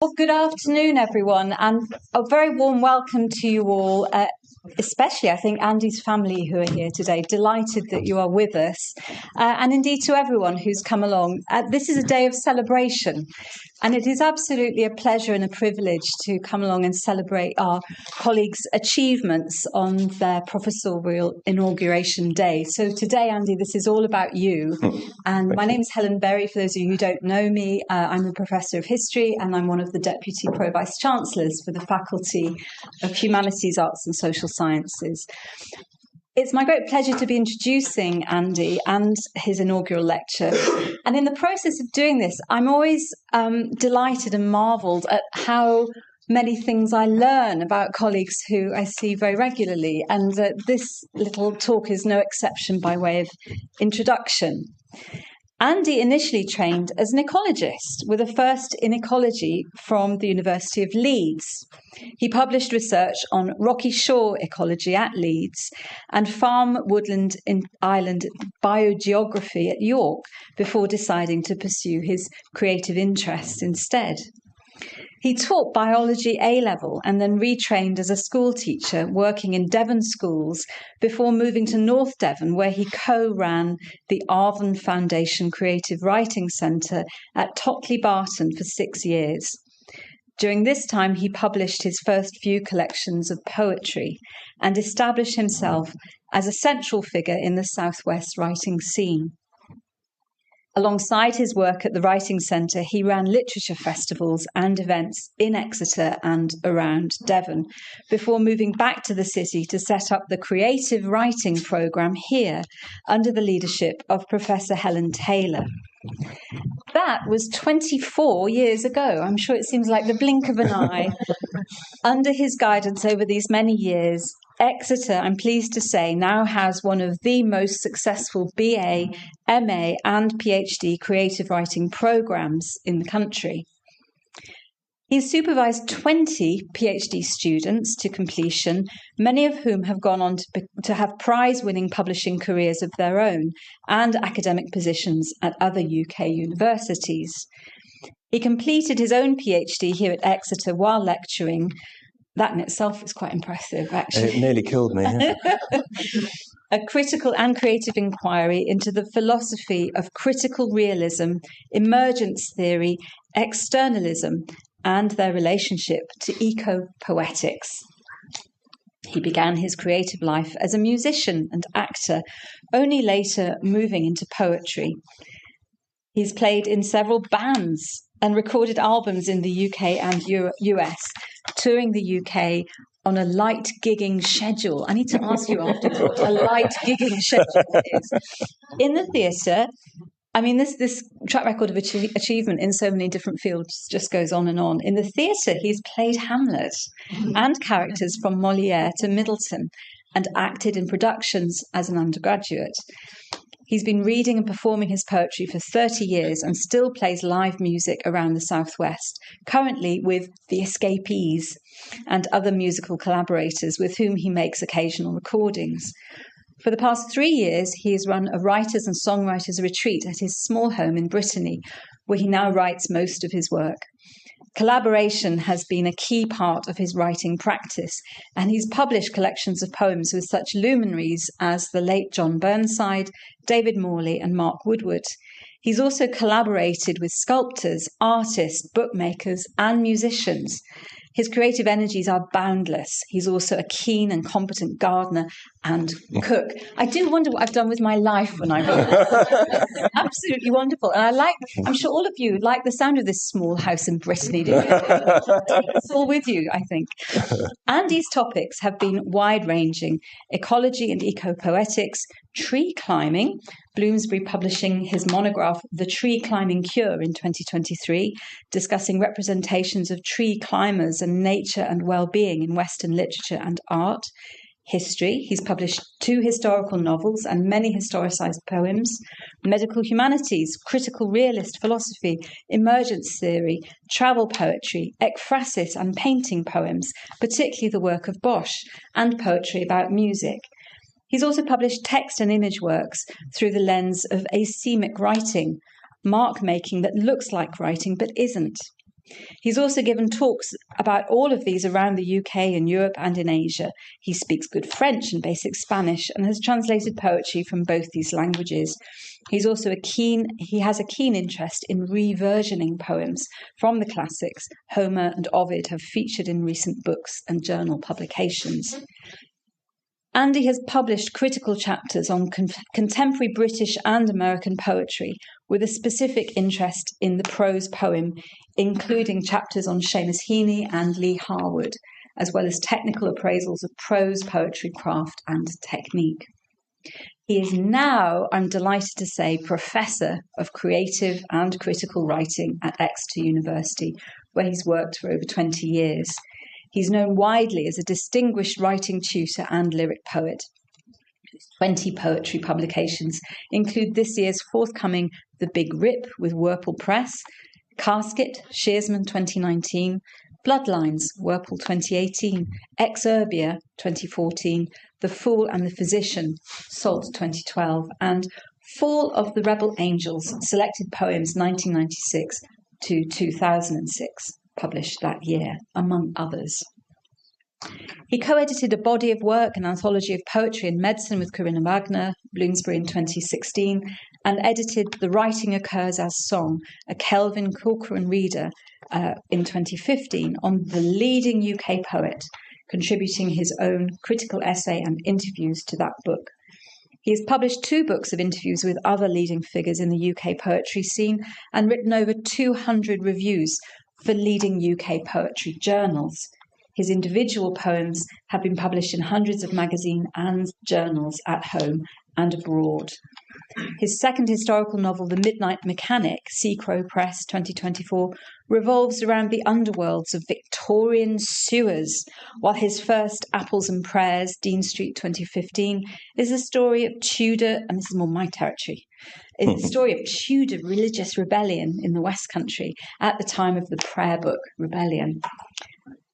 Well, good afternoon, everyone, and a very warm welcome to you all, especially, I think, Andy's family who are here today. Delighted that you are with us, and indeed to everyone who's come along. This is a day of celebration, and it is absolutely a pleasure and a privilege to come along and celebrate our colleagues' achievements on their professorial inauguration day. So today, Andy, this is all about you. And my name is Helen Berry, for those of you who don't know me. I'm a professor of history, and I'm one of the Deputy Pro-Vice-Chancellors for the Faculty of Humanities, Arts and Social Sciences. It's my great pleasure to be introducing Andy and his inaugural lecture. And in the process of doing this, I'm always delighted and marvelled at how many things I learn about colleagues who I see very regularly. And this little talk is no exception by way of introduction. Andy initially trained as an ecologist with a first in ecology from the University of Leeds. He published research on rocky shore ecology at Leeds and farm, woodland, and island biogeography at York before deciding to pursue his creative interests instead. He taught biology A-level and then retrained as a school teacher working in Devon schools before moving to North Devon, where he co-ran the Arvon Foundation Creative Writing Centre at Totley Barton for 6 years. During this time, he published his first few collections of poetry and established himself as a central figure in the Southwest writing scene. Alongside his work at the Writing Centre, he ran literature festivals and events in Exeter and around Devon, before moving back to the city to set up the creative writing programme here under the leadership of Professor Helen Taylor. That was 24 years ago. I'm sure it seems like the blink of an eye. Under his guidance over these many years, Exeter, I'm pleased to say, now has one of the most successful BA, MA and PhD creative writing programmes in the country. He's supervised 20 PhD students to completion, many of whom have gone on to have prize-winning publishing careers of their own and academic positions at other UK universities. He completed his own PhD here at Exeter while lecturing. That in itself is quite impressive, actually. It nearly killed me. A critical and creative inquiry into the philosophy of critical realism, emergence theory, externalism, and their relationship to ecopoetics. He began his creative life as a musician and actor, only later moving into poetry. He's played in several bands and recorded albums in the UK and US, touring the UK on a light gigging schedule. I need to ask you after what a light gigging schedule is. In the theatre, I mean, this track record of achievement in so many different fields just goes on and on. In the theatre, he's played Hamlet and characters from Molière to Middleton and acted in productions as an undergraduate. He's been reading and performing his poetry for 30 years and still plays live music around the Southwest, currently with the Escapees and other musical collaborators with whom he makes occasional recordings. For the past 3 years, he has run a writers and songwriters retreat at his small home in Brittany, where he now writes most of his work. Collaboration has been a key part of his writing practice, and he's published collections of poems with such luminaries as the late John Burnside, David Morley, and Mark Woodward. He's also collaborated with sculptors, artists, bookmakers, and musicians. His creative energies are boundless. He's also a keen and competent gardener and cook. I do wonder what I've done with my life when I wrote that. Absolutely wonderful. And I'm sure all of you like the sound of this small house in Brittany. It's all with you, I think. Andy's topics have been wide-ranging: ecology and ecopoetics, tree climbing, Bloomsbury publishing his monograph, The Tree Climbing Cure, in 2023, discussing representations of tree climbers and nature and well-being in Western literature and art. History, he's published 2 historical novels and many historicised poems. Medical humanities, critical realist philosophy, emergence theory, travel poetry, ekphrasis and painting poems, particularly the work of Bosch, and poetry about music. He's also published text and image works through the lens of asemic writing, mark-making that looks like writing but isn't. He's also given talks about all of these around the UK and Europe and in Asia. He speaks good French and basic Spanish and has translated poetry from both these languages. He has a keen interest in reversioning poems from the classics. Homer and Ovid have featured in recent books and journal publications. Andy has published critical chapters on contemporary British and American poetry, with a specific interest in the prose poem, including chapters on Seamus Heaney and Lee Harwood, as well as technical appraisals of prose poetry craft and technique. He is now, I'm delighted to say, Professor of Creative and Critical Writing at Exeter University, where he's worked for over 20 years. He's known widely as a distinguished writing tutor and lyric poet. 20 poetry publications include this year's forthcoming The Big Rip with Whirlpool Press, Casket, Shearsman 2019, Bloodlines, Whirlpool 2018, Exerbia 2014, The Fool and the Physician, Salt 2012, and Fall of the Rebel Angels, Selected Poems 1996 to 2006. Published that year, among others. He co-edited a body of work, an anthology of poetry and medicine with Corinna Wagner, Bloomsbury in 2016, and edited The Writing Occurs as Song, a Kelvin Corcoran reader in 2015 on the leading UK poet, contributing his own critical essay and interviews to that book. He has published 2 books of interviews with other leading figures in the UK poetry scene and written over 200 reviews for leading UK poetry journals. His individual poems have been published in hundreds of magazines and journals at home and abroad. His second historical novel, The Midnight Mechanic, Sea Crow Press 2024, revolves around the underworlds of Victorian sewers, while his first, Apples and Prayers, Dean Street 2015, is a story of Tudor, and this is more my territory, is the story of Tudor religious rebellion in the West Country at the time of the Prayer Book Rebellion.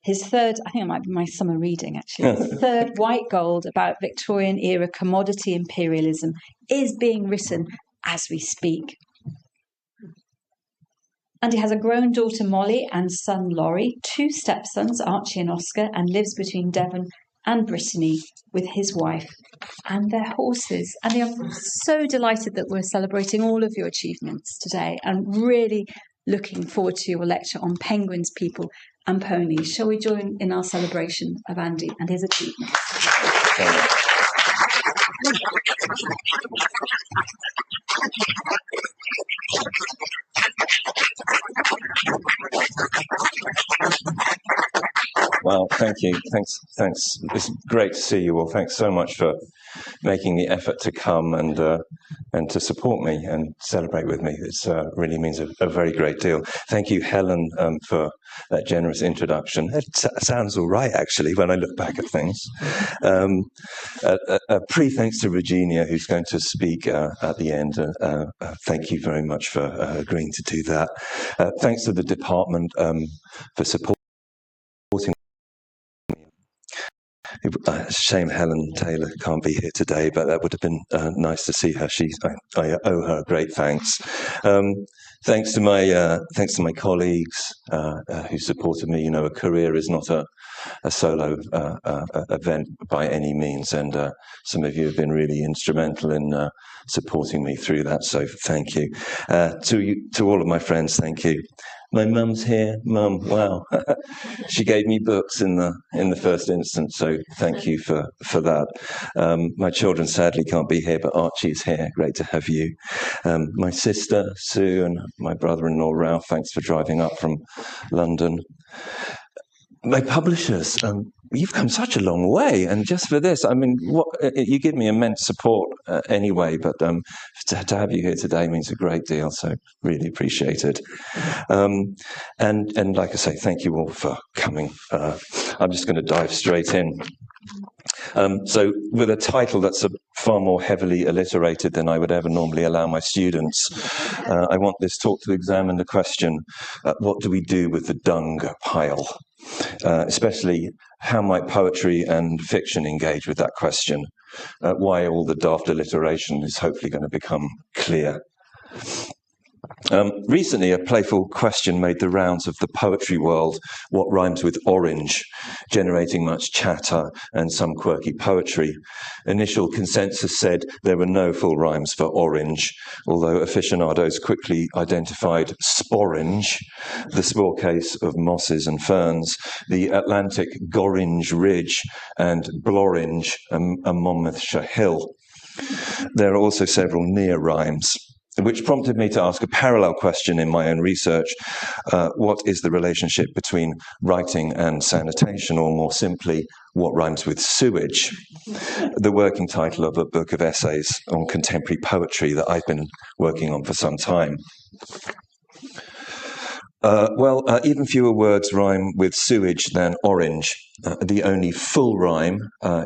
His third, I think it might be my summer reading actually, his third, White Gold, about Victorian era commodity imperialism, is being written as we speak. And he has a grown daughter Molly and son Laurie, 2 stepsons, Archie and Oscar, and lives between Devon and Brittany with his wife and their horses. And I'm so delighted that we're celebrating all of your achievements today and really looking forward to your lecture on penguins, people and ponies. Shall we join in our celebration of Andy and his achievements? Well, thank you. Thanks. It's great to see you all. Thanks so much for making the effort to come and to support me and celebrate with me. It really means a very great deal. Thank you, Helen, for that generous introduction. It sounds all right, actually, when I look back at things. Pre-thanks to Virginia, who's going to speak at the end. Thank you very much for agreeing to do that. Thanks to the department for supporting. Shame Helen Taylor can't be here today, but that would have been nice to see her. I owe her great thanks. Thanks to my colleagues who supported me. You know, a career is not a solo event by any means, and some of you have been really instrumental in supporting me through that. So thank you. To all of my friends, thank you. My mum's here. Mum, wow, she gave me books in the first instance. So thank you for that. My children sadly can't be here, but Archie's here. Great to have you. My sister Sue and my brother-in-law Ralph. Thanks for driving up from London. My publishers, you've come such a long way, and just for this, I mean, you give me immense support anyway, but to have you here today means a great deal, so really appreciate it. And like I say, thank you all for coming. I'm just going to dive straight in. So with a title that's far more heavily alliterated than I would ever normally allow my students, I want this talk to examine the question, what do we do with the dung pile? Especially, how might poetry and fiction engage with that question? Why all the daft alliteration is hopefully going to become clear. Recently, a playful question made the rounds of the poetry world: what rhymes with orange, generating much chatter and some quirky poetry. Initial consensus said there were no full rhymes for orange, although aficionados quickly identified sporange, the spore case of mosses and ferns, the Atlantic Gorringe Ridge, and Blorange, a Monmouthshire hill. There are also several near rhymes, which prompted me to ask a parallel question in my own research. What is the relationship between writing and sanitation, or more simply, what rhymes with sewage? The working title of a book of essays on contemporary poetry that I've been working on for some time. Even fewer words rhyme with sewage than orange. The only full rhyme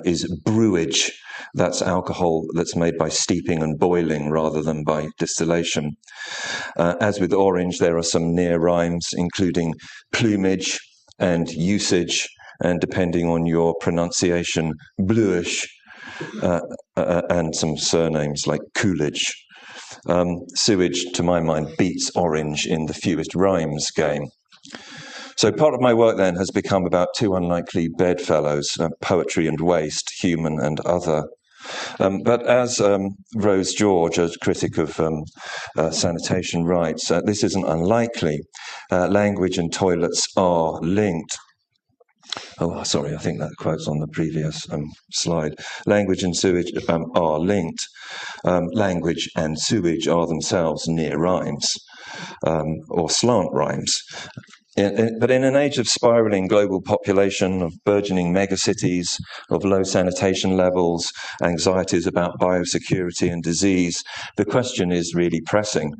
is brewage. That's alcohol that's made by steeping and boiling rather than by distillation. As with orange, there are some near rhymes, including plumage and usage, and depending on your pronunciation, bluish, and some surnames like Coolidge. Sewage, to my mind, beats orange in the fewest rhymes game. So part of my work then has become about two unlikely bedfellows, poetry and waste, human and other. But as Rose George, a critic of sanitation, writes, this isn't unlikely. Language and toilets are linked. Oh, sorry, I think that quote's on the previous slide. Language and sewage are linked. Language and sewage are themselves near rhymes, or slant rhymes. But in an age of spiraling global population, of burgeoning megacities, of low sanitation levels, anxieties about biosecurity and disease, the question is really pressing.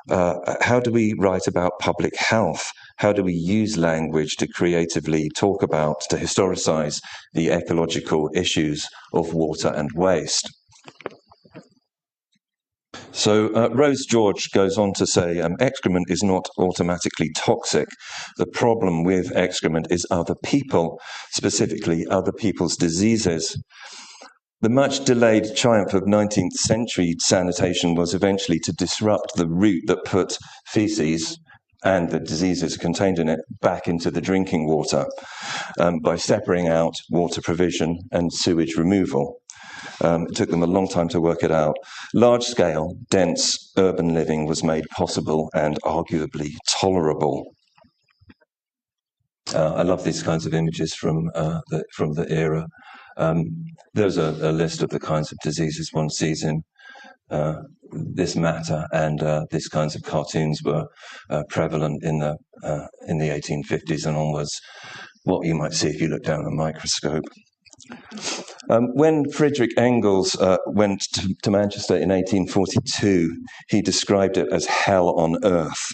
How do we write about public health? How do we use language to creatively talk about, to historicize the ecological issues of water and waste? So Rose George goes on to say, excrement is not automatically toxic. The problem with excrement is other people, specifically other people's diseases. The much delayed triumph of 19th century sanitation was eventually to disrupt the route that put feces and the diseases contained in it back into the drinking water by separating out water provision and sewage removal. It took them a long time to work it out. Large-scale, dense urban living was made possible and arguably tolerable. I love these kinds of images from the era. There's a list of the kinds of diseases one sees in this matter, and these kinds of cartoons were prevalent in the 1850s and onwards. What you might see if you look down a microscope. When Friedrich Engels went to Manchester in 1842, he described it as hell on earth.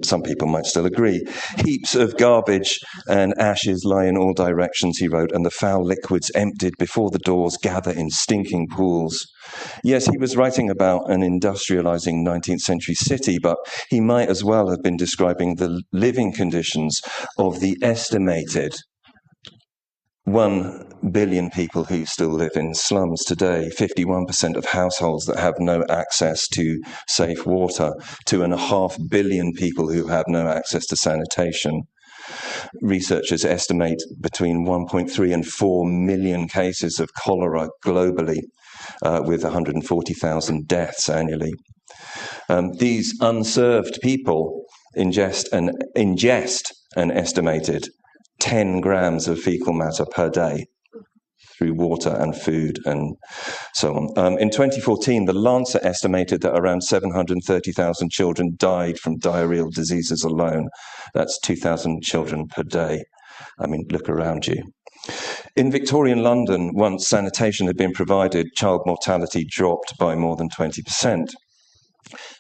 Some people might still agree. Heaps of garbage and ashes lie in all directions, he wrote, and the foul liquids emptied before the doors gather in stinking pools. Yes, he was writing about an industrializing 19th century city, but he might as well have been describing the living conditions of the estimated 1 billion people who still live in slums today, 51% of households that have no access to safe water, 2.5 billion people who have no access to sanitation. Researchers estimate between 1.3 and 4 million cases of cholera globally, with 140,000 deaths annually. These unserved people ingest an estimated 10 grams of fecal matter per day through water and food and so on. In 2014, the Lancet estimated that around 730,000 children died from diarrheal diseases alone. That's 2,000 children per day. I mean, look around you. In Victorian London, once sanitation had been provided, child mortality dropped by more than 20%.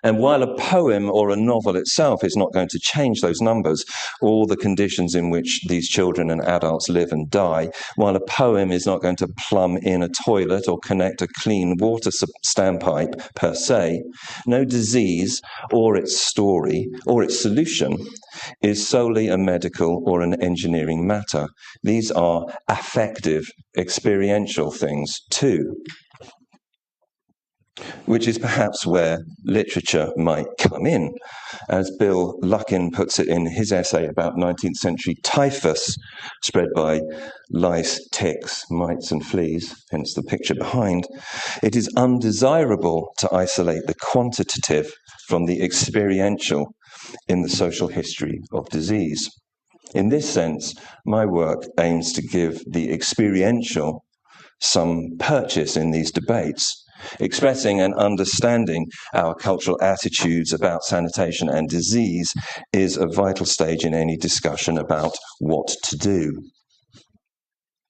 And while a poem or a novel itself is not going to change those numbers, or the conditions in which these children and adults live and die, while a poem is not going to plumb in a toilet or connect a clean water standpipe per se, no disease or its story or its solution is solely a medical or an engineering matter. These are affective, experiential things too. which is perhaps where literature might come in. As Bill Luckin puts it in his essay about 19th century typhus, spread by lice, ticks, mites, and fleas, hence the picture behind, it is undesirable to isolate the quantitative from the experiential in the social history of disease. In this sense, my work aims to give the experiential some purchase in these debates, expressing and understanding our cultural attitudes about sanitation and disease is a vital stage in any discussion about what to do.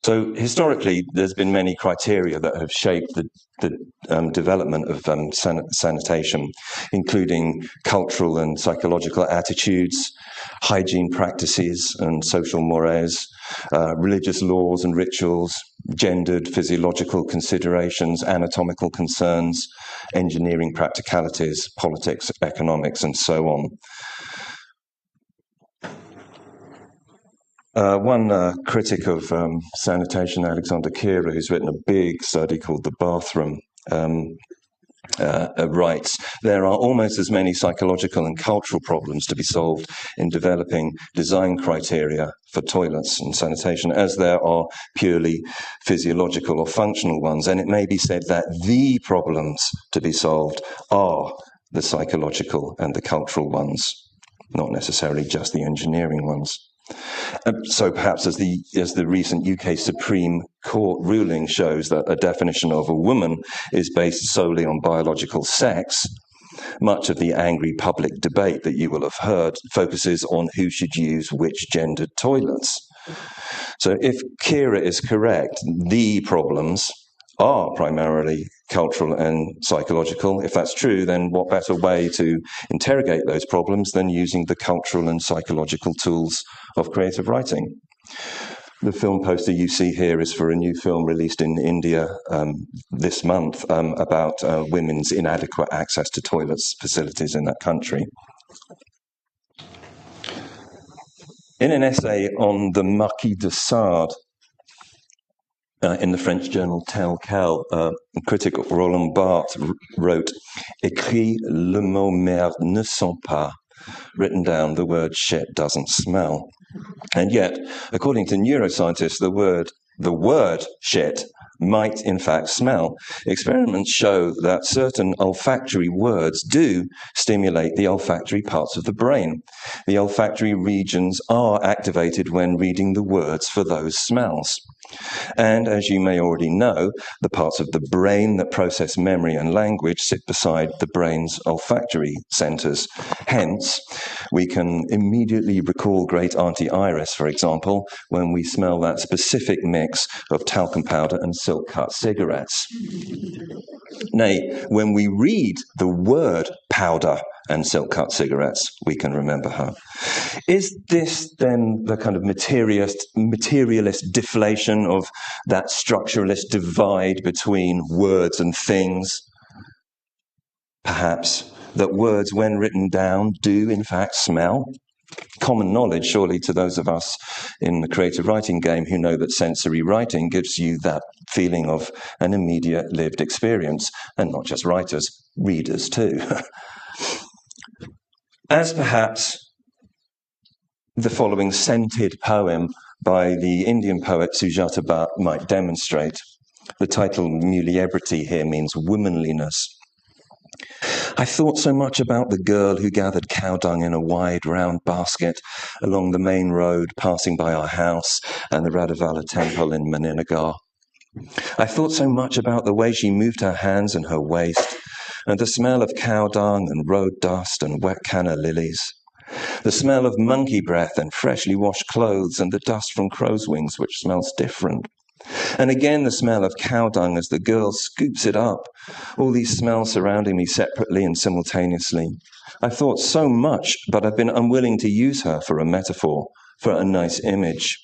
So historically, there's been many criteria that have shaped the development of sanitation, including cultural and psychological attitudes, hygiene practices and social mores, religious laws and rituals, gendered physiological considerations, anatomical concerns, engineering practicalities, politics, economics, and so on. One critic of sanitation, Alexander Kira, who's written a big study called The Bathroom, writes, there are almost as many psychological and cultural problems to be solved in developing design criteria for toilets and sanitation as there are purely physiological or functional ones. And it may be said that the problems to be solved are the psychological and the cultural ones, not necessarily just the engineering ones. So perhaps as the recent UK Supreme Court ruling shows that a definition of a woman is based solely on biological sex, much of the angry public debate that you will have heard focuses on who should use which gendered toilets. So if Kira is correct, the problems are primarily cultural and psychological. If that's true, then what better way to interrogate those problems than using the cultural and psychological tools of creative writing? The film poster you see here is for a new film released in India this month about women's inadequate access to toilets facilities in that country. In an essay on the Marquis de Sade, in the French journal Tel Quel, critic Roland Barthes wrote, "Écrit le mot merde ne sent pas." Written down, the word shit doesn't smell. And yet, according to neuroscientists, the word shit might in fact smell. Experiments show that certain olfactory words do stimulate the olfactory parts of the brain. The olfactory regions are activated when reading the words for those smells. And as you may already know, the parts of the brain that process memory and language sit beside the brain's olfactory centers. Hence, we can immediately recall Great Auntie Iris, for example, when we smell that specific mix of talcum powder and silk-cut cigarettes. Nay, when we read the word powder and silk-cut cigarettes, we can remember her. Is this then the kind of materialist deflation of that structuralist divide between words and things? Perhaps that words, when written down, do in fact smell? Common knowledge, surely, to those of us in the creative writing game who know that sensory writing gives you that feeling of an immediate lived experience, and not just writers, readers too. As perhaps the following scented poem by the Indian poet Sujata Bhatt might demonstrate. The title Muliebrity here means womanliness. I thought so much about the girl who gathered cow dung in a wide round basket along the main road passing by our house and the Radhavala temple in Maninagar. I thought so much about the way she moved her hands and her waist, and the smell of cow dung and road dust and wet canna lilies. The smell of monkey breath and freshly washed clothes and the dust from crow's wings, which smells different. And again, the smell of cow dung as the girl scoops it up. All these smells surrounding me separately and simultaneously. I thought so much, but I've been unwilling to use her for a metaphor, for a nice image.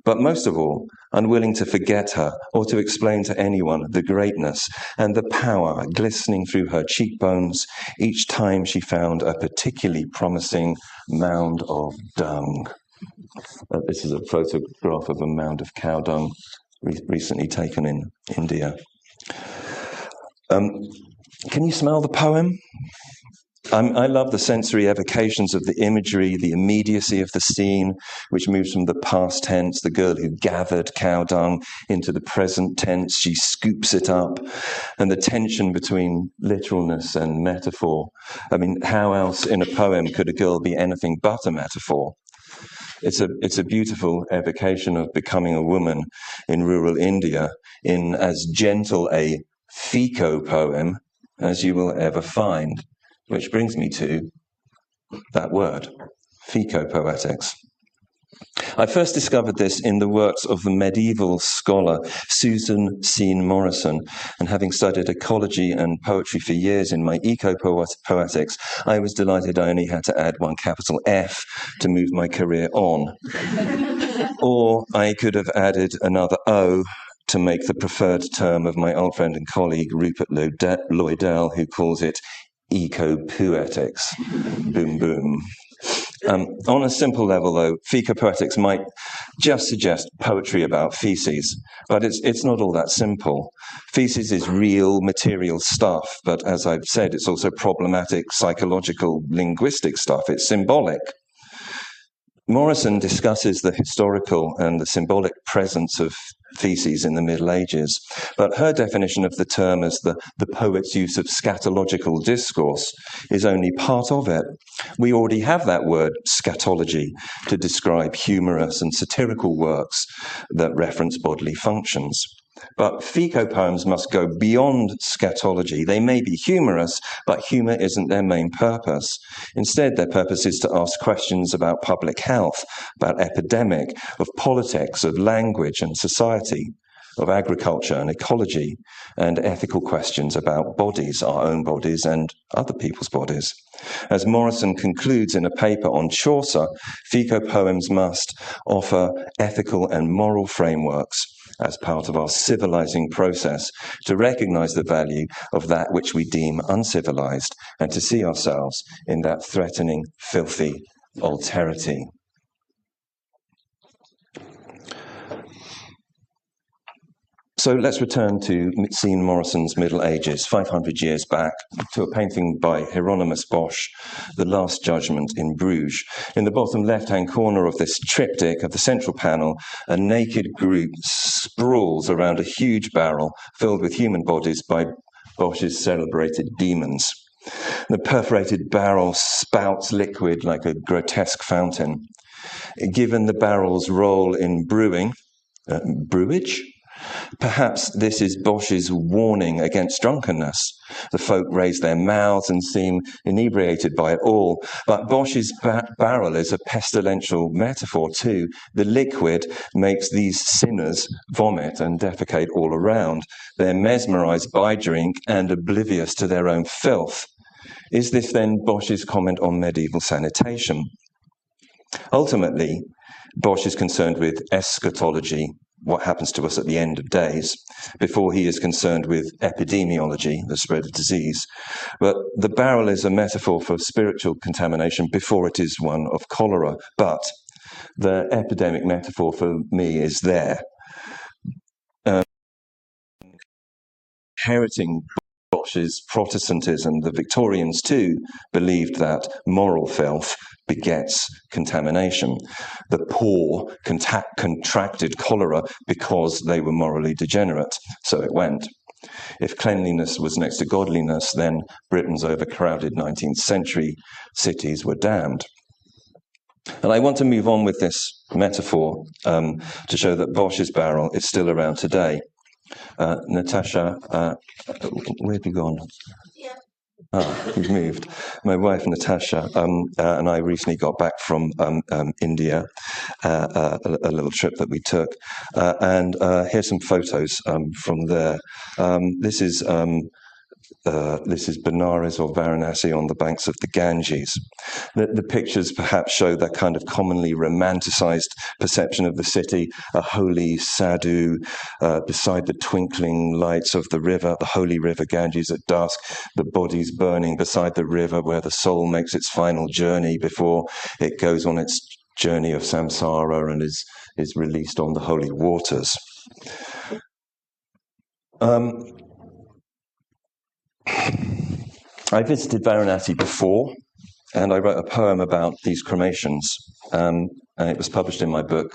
But most of all, unwilling to forget her or to explain to anyone the greatness and the power glistening through her cheekbones each time she found a particularly promising mound of dung. This is a photograph of a mound of cow dung recently taken in India. Can you smell the poem? I love the sensory evocations of the imagery, the immediacy of the scene, which moves from the past tense, the girl who gathered cow dung, into the present tense, she scoops it up, and the tension between literalness and metaphor. I mean, how else in a poem could a girl be anything but a metaphor? It's a beautiful evocation of becoming a woman in rural India in as gentle a Feco poem as you will ever find. Which brings me to that word, Fecopoetics. I first discovered this in the works of the medieval scholar Susan Sean Morrison, and having studied ecology and poetry for years in my Ecopoetics, I was delighted I only had to add one capital F to move my career on. Or I could have added another O to make the preferred term of my old friend and colleague Rupert Lloydell, who calls it Ecopoetics. Boom, boom. On a simple level, though, Fecopoetics might just suggest poetry about feces, but it's not all that simple. Feces is real, material stuff, but as I've said, it's also problematic, psychological, linguistic stuff. It's symbolic. Morrison discusses the historical and the symbolic presence of feces in the Middle Ages, but her definition of the term as the poet's use of scatological discourse is only part of it. We already have that word, scatology, to describe humorous and satirical works that reference bodily functions. But Feco poems must go beyond scatology. They may be humorous, but humour isn't their main purpose. Instead, their purpose is to ask questions about public health, about epidemic, of politics, of language and society, of agriculture and ecology, and ethical questions about bodies, our own bodies and other people's bodies. As Morrison concludes in a paper on Chaucer, Feco poems must offer ethical and moral frameworks as part of our civilizing process to recognize the value of that which we deem uncivilized and to see ourselves in that threatening, filthy alterity. So let's return to Sean Morrison's Middle Ages, 500 years back, to a painting by Hieronymus Bosch, The Last Judgment in Bruges. In the bottom left-hand corner of this triptych of the central panel, a naked group sprawls around a huge barrel filled with human bodies by Bosch's celebrated demons. The perforated barrel spouts liquid like a grotesque fountain. Given the barrel's role in brewage, perhaps this is Bosch's warning against drunkenness. The folk raise their mouths and seem inebriated by it all. But Bosch's barrel is a pestilential metaphor too. The liquid makes these sinners vomit and defecate all around. They're mesmerized by drink and oblivious to their own filth. Is this then Bosch's comment on medieval sanitation? Ultimately, Bosch is concerned with eschatology, what happens to us at the end of days, before he is concerned with epidemiology, the spread of disease. But the barrel is a metaphor for spiritual contamination before it is one of cholera. But the epidemic metaphor for me is there. Inheriting Bosch's Protestantism, the Victorians too believed that moral filth begets contamination. The poor contracted cholera because they were morally degenerate, so it went. If cleanliness was next to godliness, then Britain's overcrowded 19th century cities were damned. And I want to move on with this metaphor to show that Bosch's barrel is still around today. Natasha, where have you gone? Yeah. You've moved. My wife, Natasha, and I recently got back from India, a little trip that we took. And here's some photos from there. This is Benares or Varanasi on the banks of the Ganges. The pictures perhaps show that kind of commonly romanticized perception of the city, a holy sadhu beside the twinkling lights of the river, the holy river Ganges at dusk, the bodies burning beside the river where the soul makes its final journey before it goes on its journey of samsara and is released on the holy waters. I visited Varanasi before, and I wrote a poem about these cremations, and it was published in my book,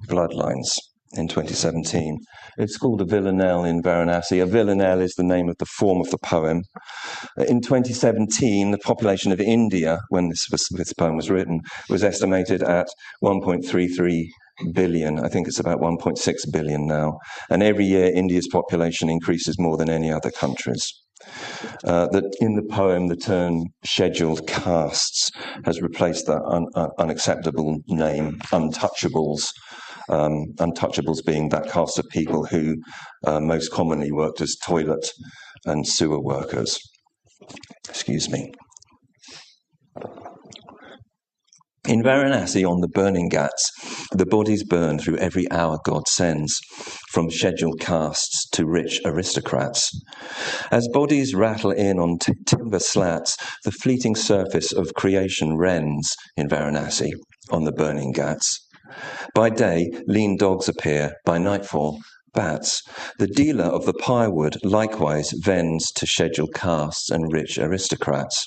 Bloodlines, in 2017. It's called A Villanelle in Varanasi. A villanelle is the name of the form of the poem. In 2017, the population of India, when this poem was written, was estimated at 1.33 billion. I think it's about 1.6 billion now. And every year, India's population increases more than any other countries. That in the poem, the term scheduled castes has replaced that unacceptable name, untouchables. Untouchables being that caste of people who most commonly worked as toilet and sewer workers. Excuse me. In Varanasi, on the burning ghats, the bodies burn through every hour God sends, from scheduled castes to rich aristocrats. As bodies rattle in on timber slats, the fleeting surface of creation rends in Varanasi, on the burning ghats. By day, lean dogs appear, by nightfall, bats. The dealer of the firewood likewise vends to scheduled castes and rich aristocrats.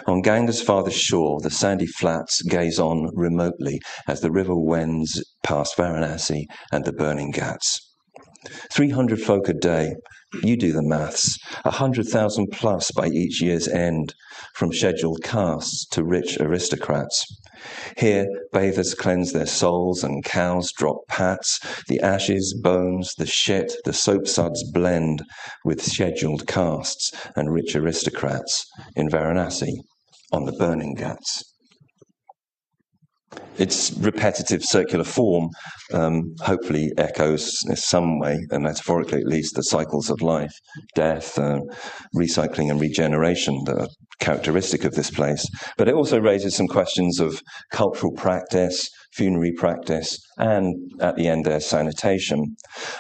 On Ganga's farthest shore, the sandy flats gaze on remotely as the river wends past Varanasi and the burning ghats. 300 folk a day, you do the maths, 100,000 plus by each year's end, from scheduled castes to rich aristocrats. Here, bathers cleanse their souls and cows drop pats. The ashes, bones, the shit, the soap suds blend with scheduled castes and rich aristocrats in Varanasi on the burning ghats. Its repetitive circular form hopefully echoes in some way, and metaphorically at least, the cycles of life, death, recycling and regeneration that are characteristic of this place. But it also raises some questions of cultural practice, funerary practice, and at the end there's sanitation.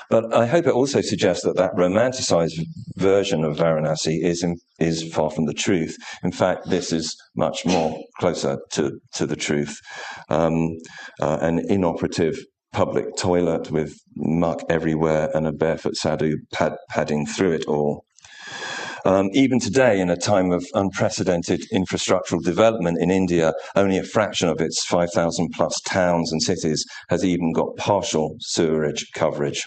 But I hope it also suggests that that romanticized version of Varanasi is far from the truth. In fact, this is much more closer to the truth. An inoperative public toilet with muck everywhere and a barefoot sadhu padding through it all. Even today, in a time of unprecedented infrastructural development in India, only a fraction of its 5,000 plus towns and cities has even got partial sewerage coverage.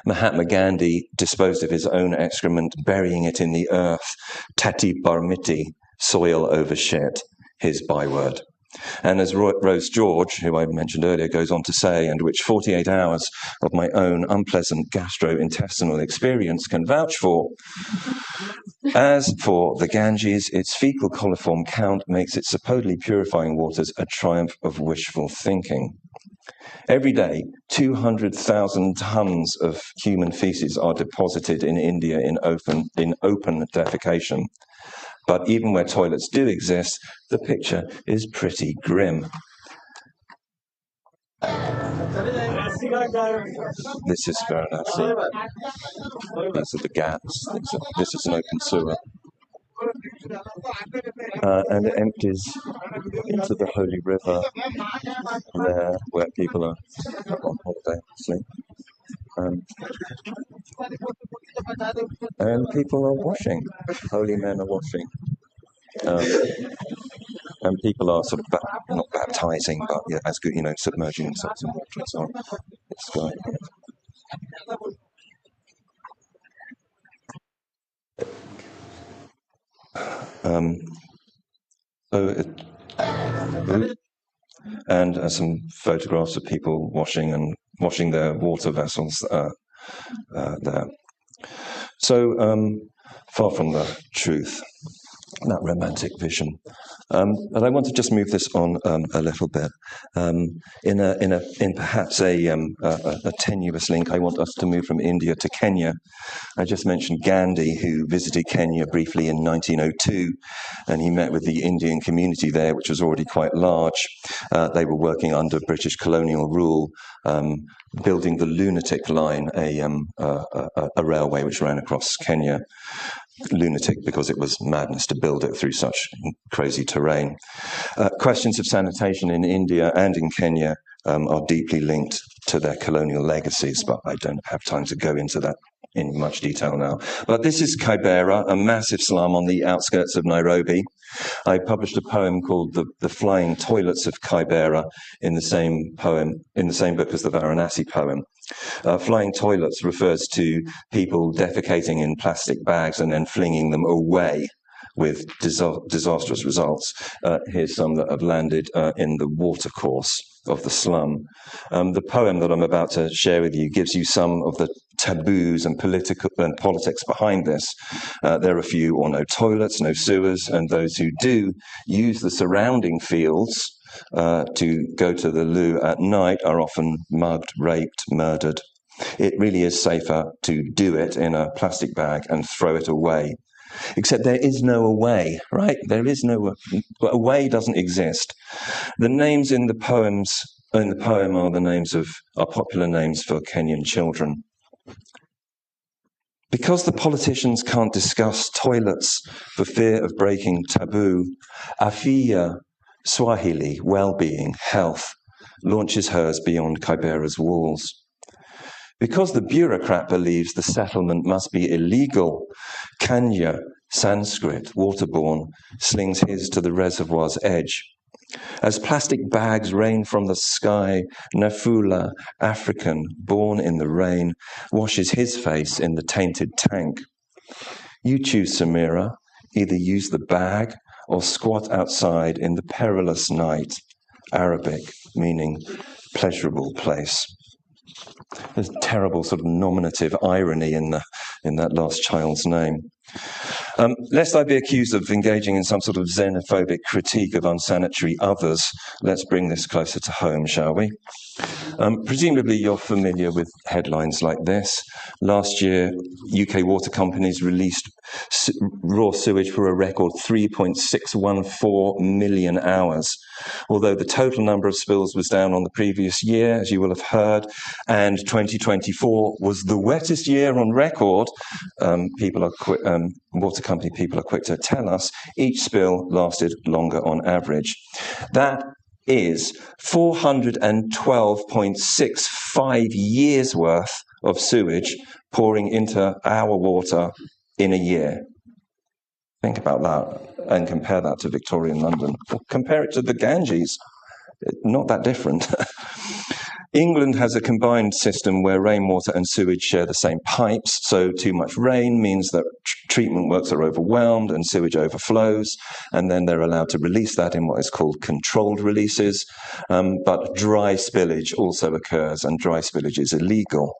Mahatma Gandhi disposed of his own excrement, burying it in the earth. Tati Barmiti, soil over shit, his byword. And as Rose George, who I mentioned earlier, goes on to say, and which 48 hours of my own unpleasant gastrointestinal experience can vouch for, as for the Ganges, its fecal coliform count makes its supposedly purifying waters a triumph of wishful thinking. Every day, 200,000 tons of human feces are deposited in India in open defecation. But even where toilets do exist, the picture is pretty grim. This is Varanasi. These are the ghats. This is an open sewer. And it empties into the holy river there where people are on holiday, obviously. And people are washing. Holy men are washing. And people are sort of not baptizing, but yeah, as good, submerging themselves in water and so on. It's and some photographs of people washing their water vessels there. So far from the truth, that romantic vision. But I want to just move this on a little bit. In perhaps a tenuous link, I want us to move from India to Kenya. I just mentioned Gandhi, who visited Kenya briefly in 1902, and he met with the Indian community there, which was already quite large. They were working under British colonial rule, building the Lunatic Line, a railway which ran across Kenya. Lunatic because it was madness to build it through such crazy terrain. Questions of sanitation in India and in Kenya are deeply linked to their colonial legacies, but I don't have time to go into that in much detail now. But this is Kibera, a massive slum on the outskirts of Nairobi. I published a poem called The Flying Toilets of Kibera in the same book as the Varanasi poem. Flying toilets refers to people defecating in plastic bags and then flinging them away with disastrous results. Here's some that have landed in the watercourse of the slum. The poem that I'm about to share with you gives you some of the taboos and politics behind this. There are few or no toilets, no sewers, and those who do use the surrounding fields to go to the loo at night are often mugged, raped, murdered. It really is safer to do it in a plastic bag and throw it away. Except there is no away, right? There is no away, doesn't exist. The names in the poem are popular names for Kenyan children. Because the politicians can't discuss toilets for fear of breaking taboo, Afia Swahili, well-being, health, launches hers beyond Kibera's walls. Because the bureaucrat believes the settlement must be illegal, Kanya, Sanskrit, waterborne, slings his to the reservoir's edge. As plastic bags rain from the sky, Nafula, African, born in the rain, washes his face in the tainted tank. You choose, Samira, either use the bag or squat outside in the perilous night, Arabic, meaning pleasurable place. There's terrible sort of nominative irony in that last child's name. Lest I be accused of engaging in some sort of xenophobic critique of unsanitary others, let's bring this closer to home, shall we? Presumably you're familiar with headlines like this. Last year, UK water companies released raw sewage for a record 3.614 million hours, although the total number of spills was down on the previous year, as you will have heard, and 2024 was the wettest year on record. Water company people are quick to tell us each spill lasted longer on average. That is 412.65 years worth of sewage pouring into our water in a year. Think about that and compare that to Victorian London. Or compare it to the Ganges. Not that different. England has a combined system where rainwater and sewage share the same pipes, so too much rain means that treatment works are overwhelmed and sewage overflows, and then they're allowed to release that in what is called controlled releases, but dry spillage also occurs, and dry spillage is illegal.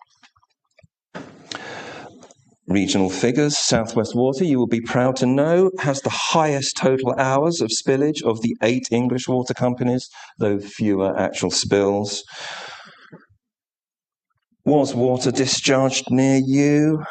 Regional figures, South West Water, you will be proud to know, has the highest total hours of spillage of the 8 English water companies, though fewer actual spills. Was water discharged near you?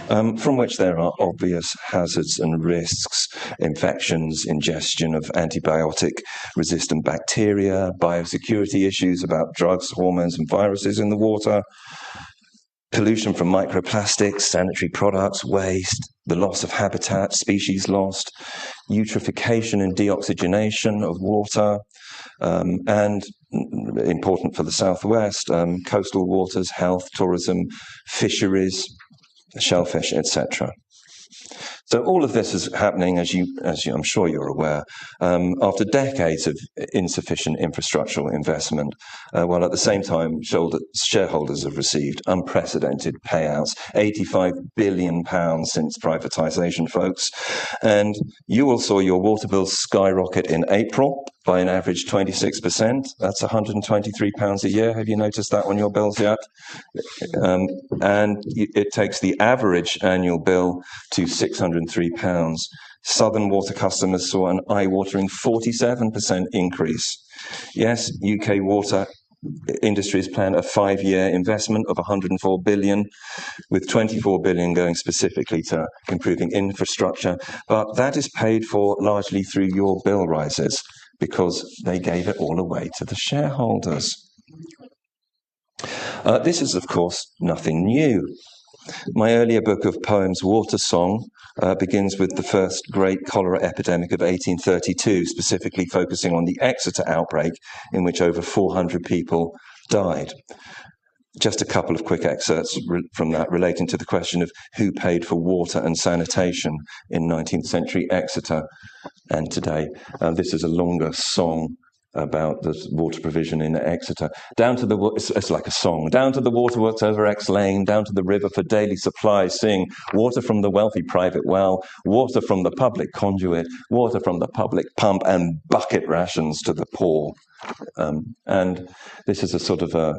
From which there are obvious hazards and risks: infections, ingestion of antibiotic-resistant bacteria, biosecurity issues about drugs, hormones, and viruses in the water, pollution from microplastics, sanitary products, waste, the loss of habitat, species lost, eutrophication and deoxygenation of water, and important for the southwest, coastal waters, health, tourism, fisheries, shellfish, etc. So all of this is happening, as I'm sure you're aware, after decades of insufficient infrastructural investment, while at the same time shareholders have received unprecedented payouts, £85 billion since privatisation, folks. And you all saw your water bills skyrocket in April by an average 26%. That's £123 a year. Have you noticed that on your bills yet? And it takes the average annual bill to £603. Southern water customers saw an eye-watering 47% increase. Yes, UK water industries plan a 5-year investment of £104 billion, with £24 billion going specifically to improving infrastructure. But that is paid for largely through your bill rises, because they gave it all away to the shareholders. This is, of course, nothing new. My earlier book of poems, Water Song, begins with the first great cholera epidemic of 1832, specifically focusing on the Exeter outbreak, in which over 400 people died. Just a couple of quick excerpts from that relating to the question of who paid for water and sanitation in 19th century Exeter and today. This is a longer song about the water provision in Exeter. It's like a song. Down to the waterworks over X Lane, down to the river for daily supplies, sing water from the wealthy private well, water from the public conduit, water from the public pump, and bucket rations to the poor. And this is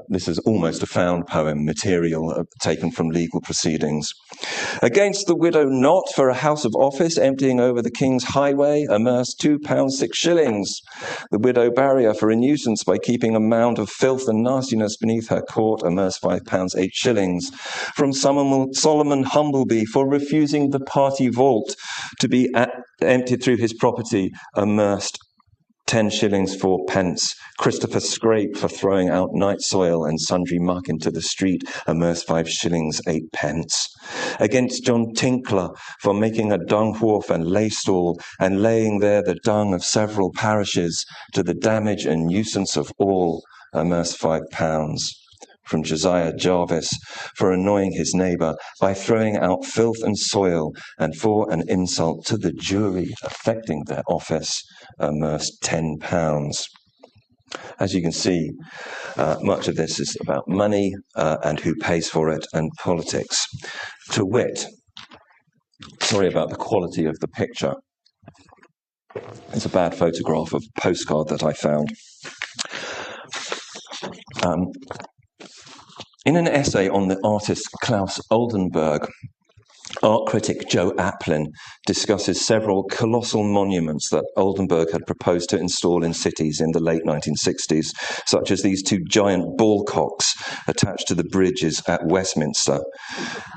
this is almost a found poem material taken from legal proceedings. Against the widow not for a house of office emptying over the king's highway, amerce £2 6 shillings. The widow barrier for a nuisance by keeping a mound of filth and nastiness beneath her court, amerce £5 8 shillings. From Solomon Humbleby for refusing the party vault to be emptied through his property, amerced 10 shillings 4 pence. Christopher Scrape for throwing out night soil and sundry muck into the street, amerce 5 shillings 8 pence. Against John Tinkler for making a dung wharf and lay stall and laying there the dung of several parishes to the damage and nuisance of all, amerce £5. From Josiah Jarvis for annoying his neighbour by throwing out filth and soil and for an insult to the jury affecting their office, amerce £10. As you can see, much of this is about money and who pays for it and politics. To wit, sorry about the quality of the picture. It's a bad photograph of a postcard that I found. In an essay on the artist Klaus Oldenburg, art critic Joe Aplin discusses several colossal monuments that Oldenburg had proposed to install in cities in the late 1960s, such as these two giant ball cocks attached to the bridges at Westminster.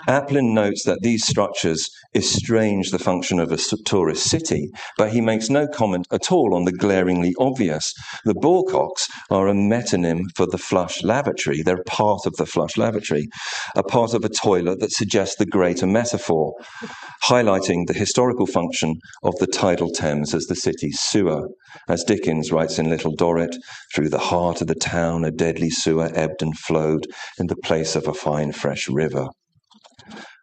Aplin notes that these structures estrange the function of a tourist city, but he makes no comment at all on the glaringly obvious. The ball cocks are a metonym for the flush lavatory. They're part of the flush lavatory, a part of a toilet that suggests the greater metaphor, highlighting the historical function of the tidal Thames as the city's sewer. As Dickens writes in Little Dorrit, through the heart of the town a deadly sewer ebbed and flowed in the place of a fine fresh river.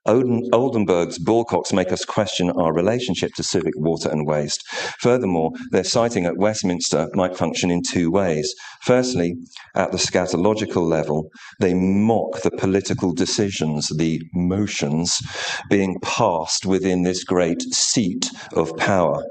Oldenburg's ballcocks make us question our relationship to civic water and waste. Furthermore, their siting at Westminster might function in two ways. Firstly, at the scatological level, they mock the political decisions, the motions, being passed within this great seat of power.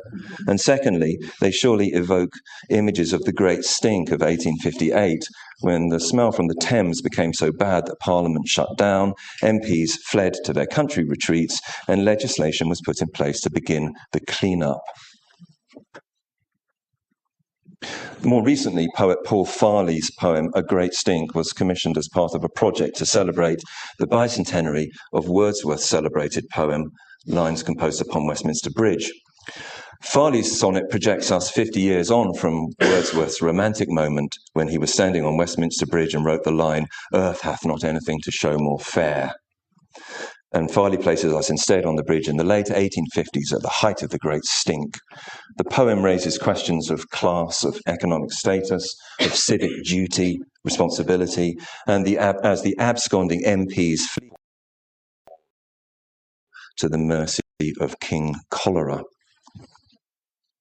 And secondly, they surely evoke images of the Great Stink of 1858, when the smell from the Thames became so bad that Parliament shut down, MPs fled to their country retreats, and legislation was put in place to begin the clean-up. More recently, poet Paul Farley's poem, A Great Stink, was commissioned as part of a project to celebrate the bicentenary of Wordsworth's celebrated poem, Lines Composed Upon Westminster Bridge. Farley's sonnet projects us 50 years on from Wordsworth's romantic moment when he was standing on Westminster Bridge and wrote the line, "Earth hath not anything to show more fair." And Farley places us instead on the bridge in the late 1850s at the height of the Great Stink. The poem raises questions of class, of economic status, of civic duty, responsibility, and as the absconding MPs flee to the mercy of King Cholera.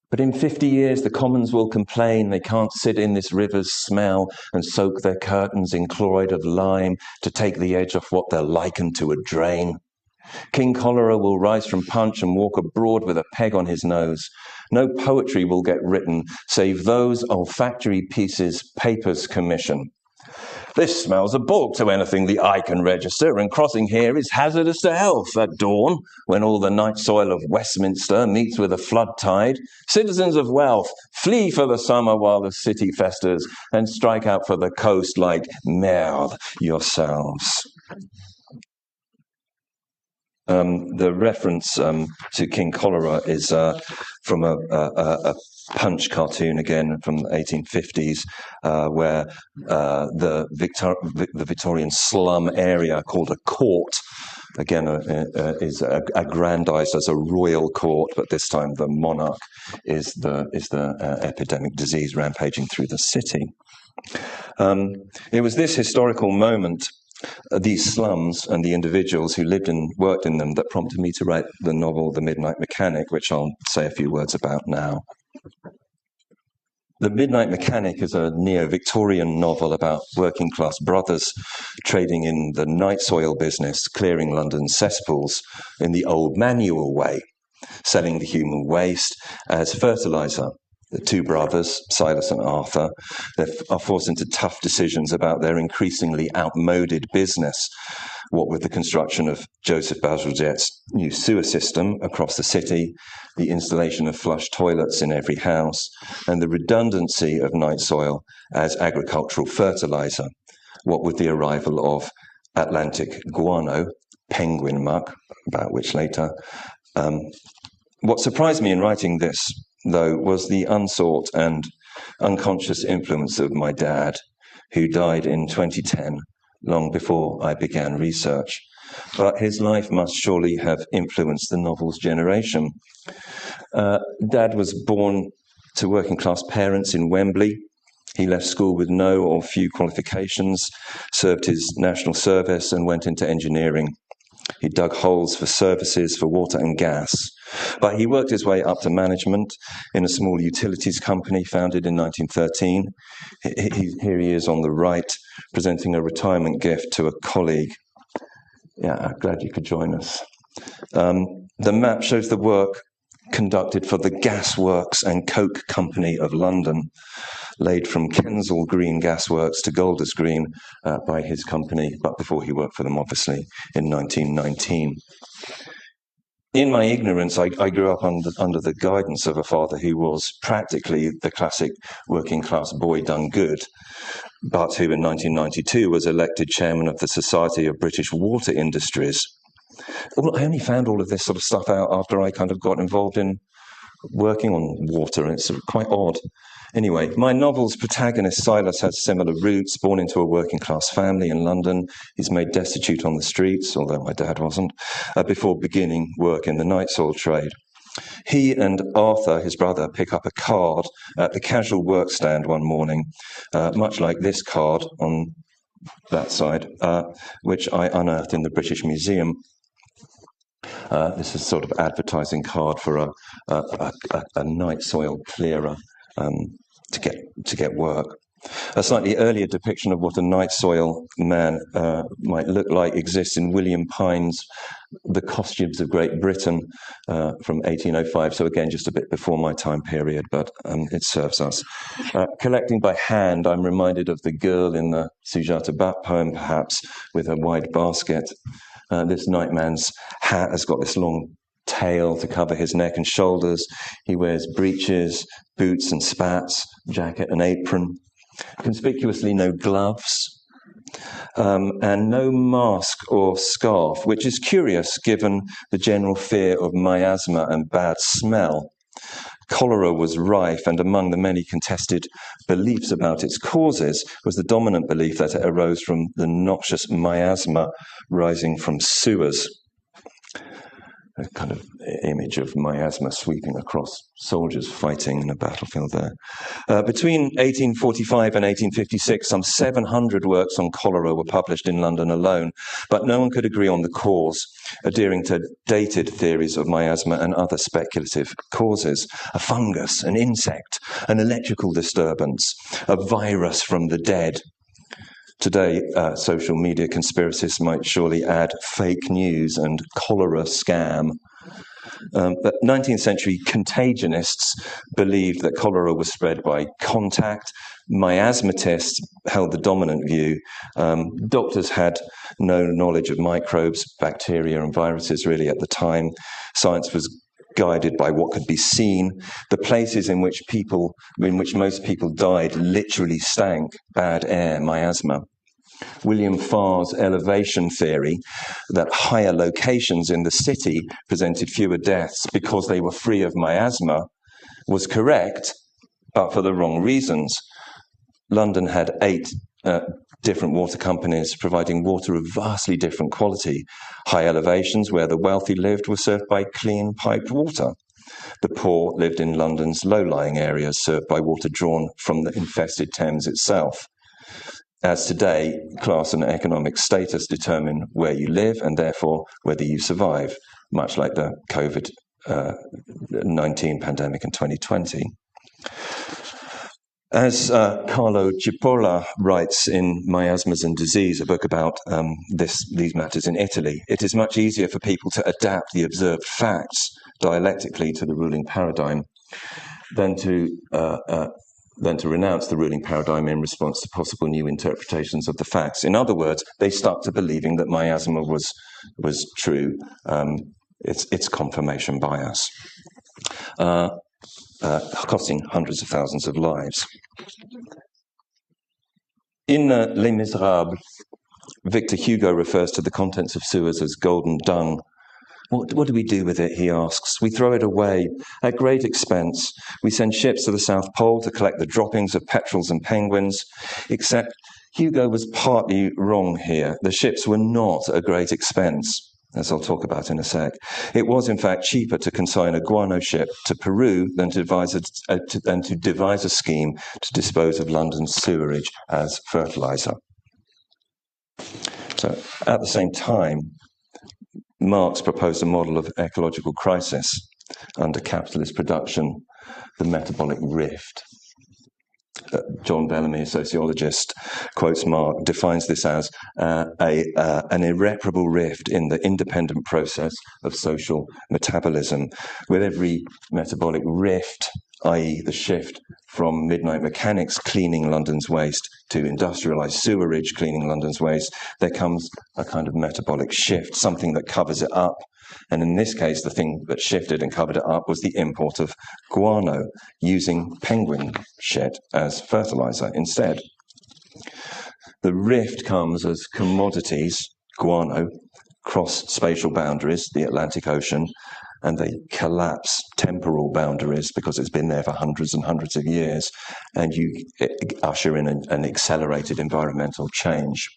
But in 50 years, the Commons will complain they can't sit in this river's smell and soak their curtains in chloride of lime to take the edge off what they're likened to a drain. King Cholera will rise from punch and walk abroad with a peg on his nose. No poetry will get written, save those olfactory pieces papers commission. This smells a bulk to anything the eye can register, and crossing here is hazardous to health at dawn, when all the night soil of Westminster meets with a flood tide. Citizens of wealth, flee for the summer while the city festers, and strike out for the coast like merde yourselves. The reference to King Cholera is from a Punch cartoon, again from the 1850s, where the Victorian slum area called a court, again, is aggrandized as a royal court, but this time the monarch is the epidemic disease rampaging through the city. It was this historical moment, these slums and the individuals who lived and worked in them, that prompted me to write the novel The Midnight Mechanic, which I'll say a few words about now. The Midnight Mechanic is a neo-Victorian novel about working-class brothers trading in the night soil business, clearing London's cesspools in the old manual way, selling the human waste as fertilizer. The two brothers, Silas and Arthur, are forced into tough decisions about their increasingly outmoded business. What with the construction of Joseph Bazalgette's new sewer system across the city, the installation of flush toilets in every house, and the redundancy of night soil as agricultural fertilizer. What with the arrival of Atlantic guano, penguin muck, about which later. What surprised me in writing this, though, was the unsought and unconscious influence of my dad, who died in 2010, long before I began research. But his life must surely have influenced the novel's generation. Dad was born to working-class parents in Wembley. He left school with no or few qualifications, served his national service, and went into engineering. He dug holes for services for water and gas. But he worked his way up to management in a small utilities company founded in 1913. Here he is on the right, presenting a retirement gift to a colleague. Yeah, I'm glad you could join us. The map shows the work conducted for the Gasworks and Coke Company of London, laid from Kensal Green Gasworks to Golders Green by his company, but before he worked for them, obviously, in 1919. In my ignorance, I grew up under the guidance of a father who was practically the classic working-class boy done good, but who in 1992 was elected chairman of the Society of British Water Industries. I only found all of this sort of stuff out after I kind of got involved in working on water, and it's quite odd. Anyway, my novel's protagonist, Silas, has similar roots. Born into a working-class family in London, he's made destitute on the streets, although my dad wasn't, before beginning work in the night soil trade. He and Arthur, his brother, pick up a card at the casual work stand one morning, much like this card on that side, which I unearthed in the British Museum. This is sort of advertising card for a night soil clearer to get work. A slightly earlier depiction of what a night soil man might look like exists in William Pine's The Costumes of Great Britain from 1805. So again, just a bit before my time period, but it serves us. Collecting by hand, I'm reminded of the girl in the Sujata Bhatt poem, perhaps, with her wide basket. This night man's hat has got this long tail to cover his neck and shoulders. He wears breeches, boots and spats, jacket and apron. Conspicuously no gloves, and no mask or scarf, which is curious given the general fear of miasma and bad smell. Cholera was rife, and among the many contested beliefs about its causes was the dominant belief that it arose from the noxious miasma rising from sewers. A kind of image of miasma sweeping across soldiers fighting in a battlefield there. Between 1845 and 1856, some 700 works on cholera were published in London alone, but no one could agree on the cause, adhering to dated theories of miasma and other speculative causes. A fungus, an insect, an electrical disturbance, a virus from the dead. Today, social media conspiracists might surely add fake news and cholera scam. But 19th century contagionists believed that cholera was spread by contact. Miasmatists held the dominant view. Doctors had no knowledge of microbes, bacteria, and viruses really at the time. Science was guided by what could be seen. The places in which most people died literally stank bad air, miasma. William Farr's elevation theory that higher locations in the city presented fewer deaths because they were free of miasma was correct, but for the wrong reasons. London had 8 different water companies providing water of vastly different quality. High elevations where the wealthy lived were served by clean piped water. The poor lived in London's low-lying areas served by water drawn from the infested Thames itself. As today, class and economic status determine where you live and therefore whether you survive, much like the COVID-19 pandemic in 2020. As Carlo Cipolla writes in Miasmas and Disease, a book about these matters in Italy, it is much easier for people to adapt the observed facts dialectically to the ruling paradigm than to renounce the ruling paradigm in response to possible new interpretations of the facts. In other words, they stuck to believing that miasma was true. It's confirmation bias, costing hundreds of thousands of lives. In Les Miserables, Victor Hugo refers to the contents of sewers as golden dung. What do we do with it, he asks. We throw it away at great expense. We send ships to the South Pole to collect the droppings of petrels and penguins, except Hugo was partly wrong here. The ships were not a great expense, as I'll talk about in a sec. It was, in fact, cheaper to consign a guano ship to Peru than to devise a scheme to dispose of London's sewerage as fertilizer. So, at the same time, Marx proposed a model of ecological crisis under capitalist production, the metabolic rift. John Bellamy, a sociologist, quotes Marx, defines this as an irreparable rift in the independent process of social metabolism. With every metabolic rift, i.e. the shift from midnight mechanics cleaning London's waste to industrialized sewerage cleaning London's waste, there comes a kind of metabolic shift, something that covers it up. And in this case, the thing that shifted and covered it up was the import of guano, using penguin shit as fertilizer instead. The rift comes as commodities, guano, cross spatial boundaries, the Atlantic Ocean, and they collapse temporal boundaries because it's been there for hundreds and hundreds of years, and you usher in an accelerated environmental change.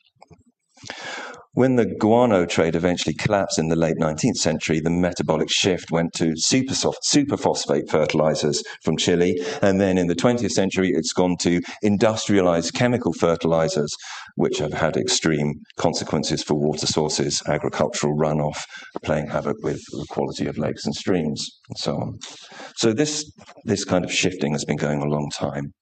When the guano trade eventually collapsed in the late 19th century, the metabolic shift went to superphosphate fertilizers from Chile, and then in the 20th century, it's gone to industrialized chemical fertilizers, which have had extreme consequences for water sources, agricultural runoff, playing havoc with the quality of lakes and streams, and so on. So this kind of shifting has been going a long time.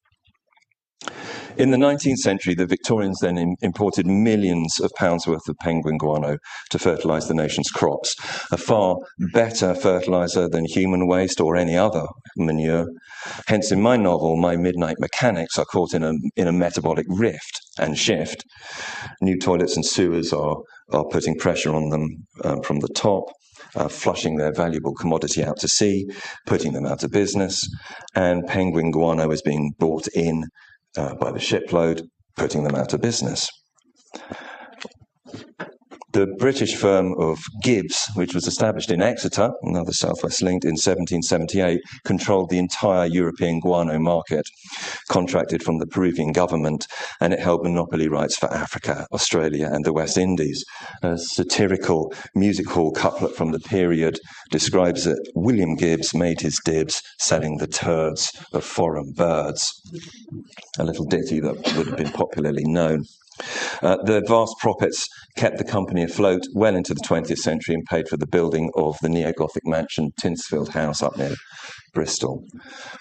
In the 19th century, the Victorians then imported millions of pounds worth of penguin guano to fertilize the nation's crops, a far better fertilizer than human waste or any other manure. Hence, in my novel, my midnight mechanics are caught in a metabolic rift and shift. New toilets and sewers are putting pressure on them from the top, flushing their valuable commodity out to sea, putting them out of business, and penguin guano is being bought in by the shipload, putting them out of business. The British firm of Gibbs, which was established in Exeter, another Southwest link, in 1778, controlled the entire European guano market, contracted from the Peruvian government, and it held monopoly rights for Africa, Australia, and the West Indies. A satirical music hall couplet from the period describes that William Gibbs made his dibs selling the turds of foreign birds. A little ditty that would have been popularly known. The vast profits kept the company afloat well into the 20th century and paid for the building of the neo-Gothic mansion Tinsfield House up near Bristol.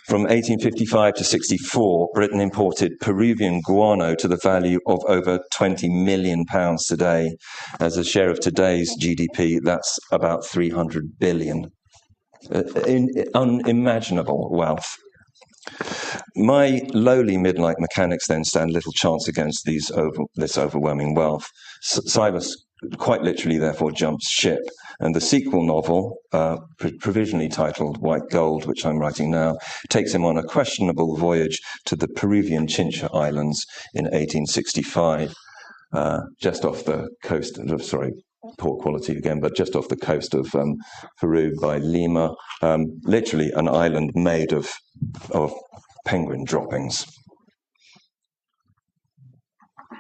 From 1855 to 64, Britain imported Peruvian guano to the value of over £20 million today. As a share of today's GDP, that's about 300 billion. Unimaginable wealth. My lowly midnight mechanics then stand little chance against this overwhelming wealth. Cyrus quite literally, therefore, jumps ship. And the sequel novel, provisionally titled White Gold, which I'm writing now, takes him on a questionable voyage to the Peruvian Chincha Islands in 1865, just off the coast of, poor quality again, but just off the coast of Peru by Lima, literally an island made of penguin droppings.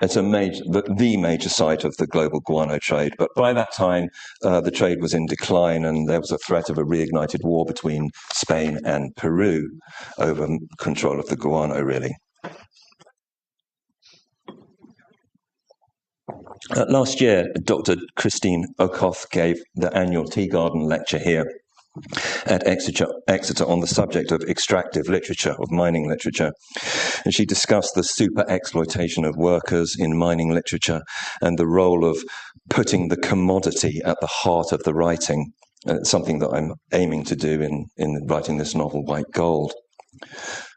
It's the major site of the global guano trade, but by that time the trade was in decline and there was a threat of a reignited war between Spain and Peru over control of the guano, really. Last year, Dr. Christine Okoth gave the annual Tea Garden lecture here at Exeter on the subject of extractive literature, of mining literature. And she discussed the super exploitation of workers in mining literature and the role of putting the commodity at the heart of the writing, something that I'm aiming to do in writing this novel, White Gold.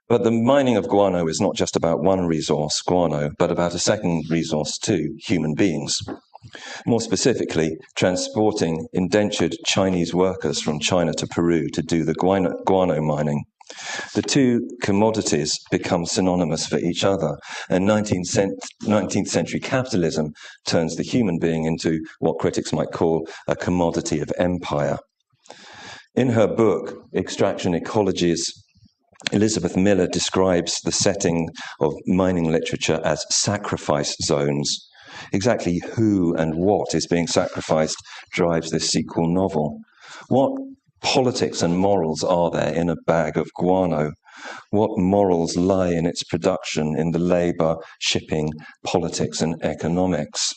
But the mining of guano is not just about one resource, guano, but about a second resource too, human beings. More specifically, transporting indentured Chinese workers from China to Peru to do the guano mining. The two commodities become synonymous for each other, and 19th century capitalism turns the human being into what critics might call a commodity of empire. In her book, Extraction Ecologies, Elizabeth Miller describes the setting of mining literature as sacrifice zones. Exactly who and what is being sacrificed drives this sequel novel. What politics and morals are there in a bag of guano? What morals lie in its production, in the labour, shipping, politics and economics?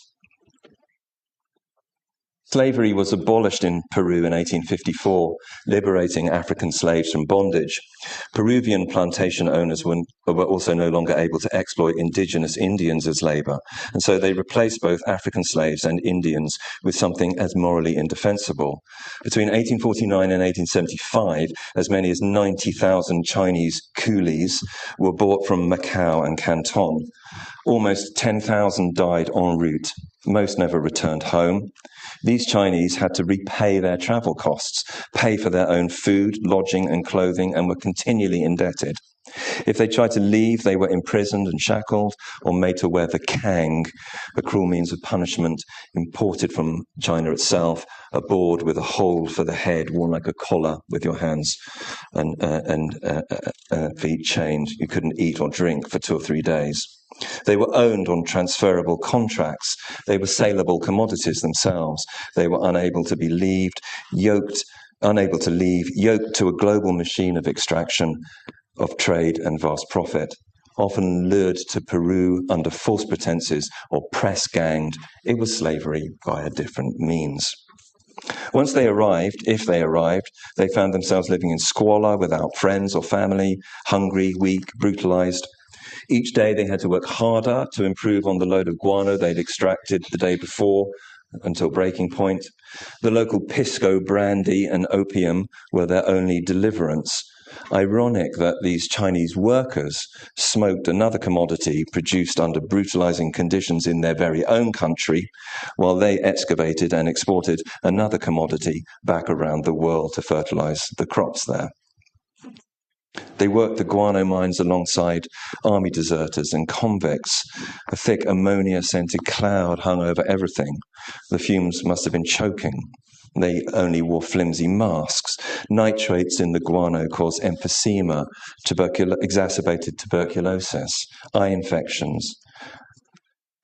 Slavery was abolished in Peru in 1854, liberating African slaves from bondage. Peruvian plantation owners were also no longer able to exploit indigenous Indians as labor, and so they replaced both African slaves and Indians with something as morally indefensible. Between 1849 and 1875, as many as 90,000 Chinese coolies were bought from Macau and Canton. Almost 10,000 died en route. Most never returned home. These Chinese had to repay their travel costs, pay for their own food, lodging and clothing, and were continually indebted. If they tried to leave, they were imprisoned and shackled or made to wear the kang, a cruel means of punishment imported from China itself, a board with a hole for the head, worn like a collar with your hands and feet chained. You couldn't eat or drink for 2 or 3 days. They were owned on transferable contracts. They were saleable commodities themselves. They were unable to leave, yoked to a global machine of extraction, of trade and vast profit. Often lured to Peru under false pretenses or press-ganged, it was slavery via different means. Once they arrived, if they arrived, they found themselves living in squalor, without friends or family, hungry, weak, brutalized. Each day they had to work harder to improve on the load of guano they'd extracted the day before until breaking point. The local pisco brandy and opium were their only deliverance. Ironic that these Chinese workers smoked another commodity produced under brutalizing conditions in their very own country, while they excavated and exported another commodity back around the world to fertilize the crops there. They worked the guano mines alongside army deserters and convicts. A thick ammonia-scented cloud hung over everything. The fumes must have been choking. They only wore flimsy masks. Nitrates in the guano cause emphysema, exacerbated tuberculosis, eye infections.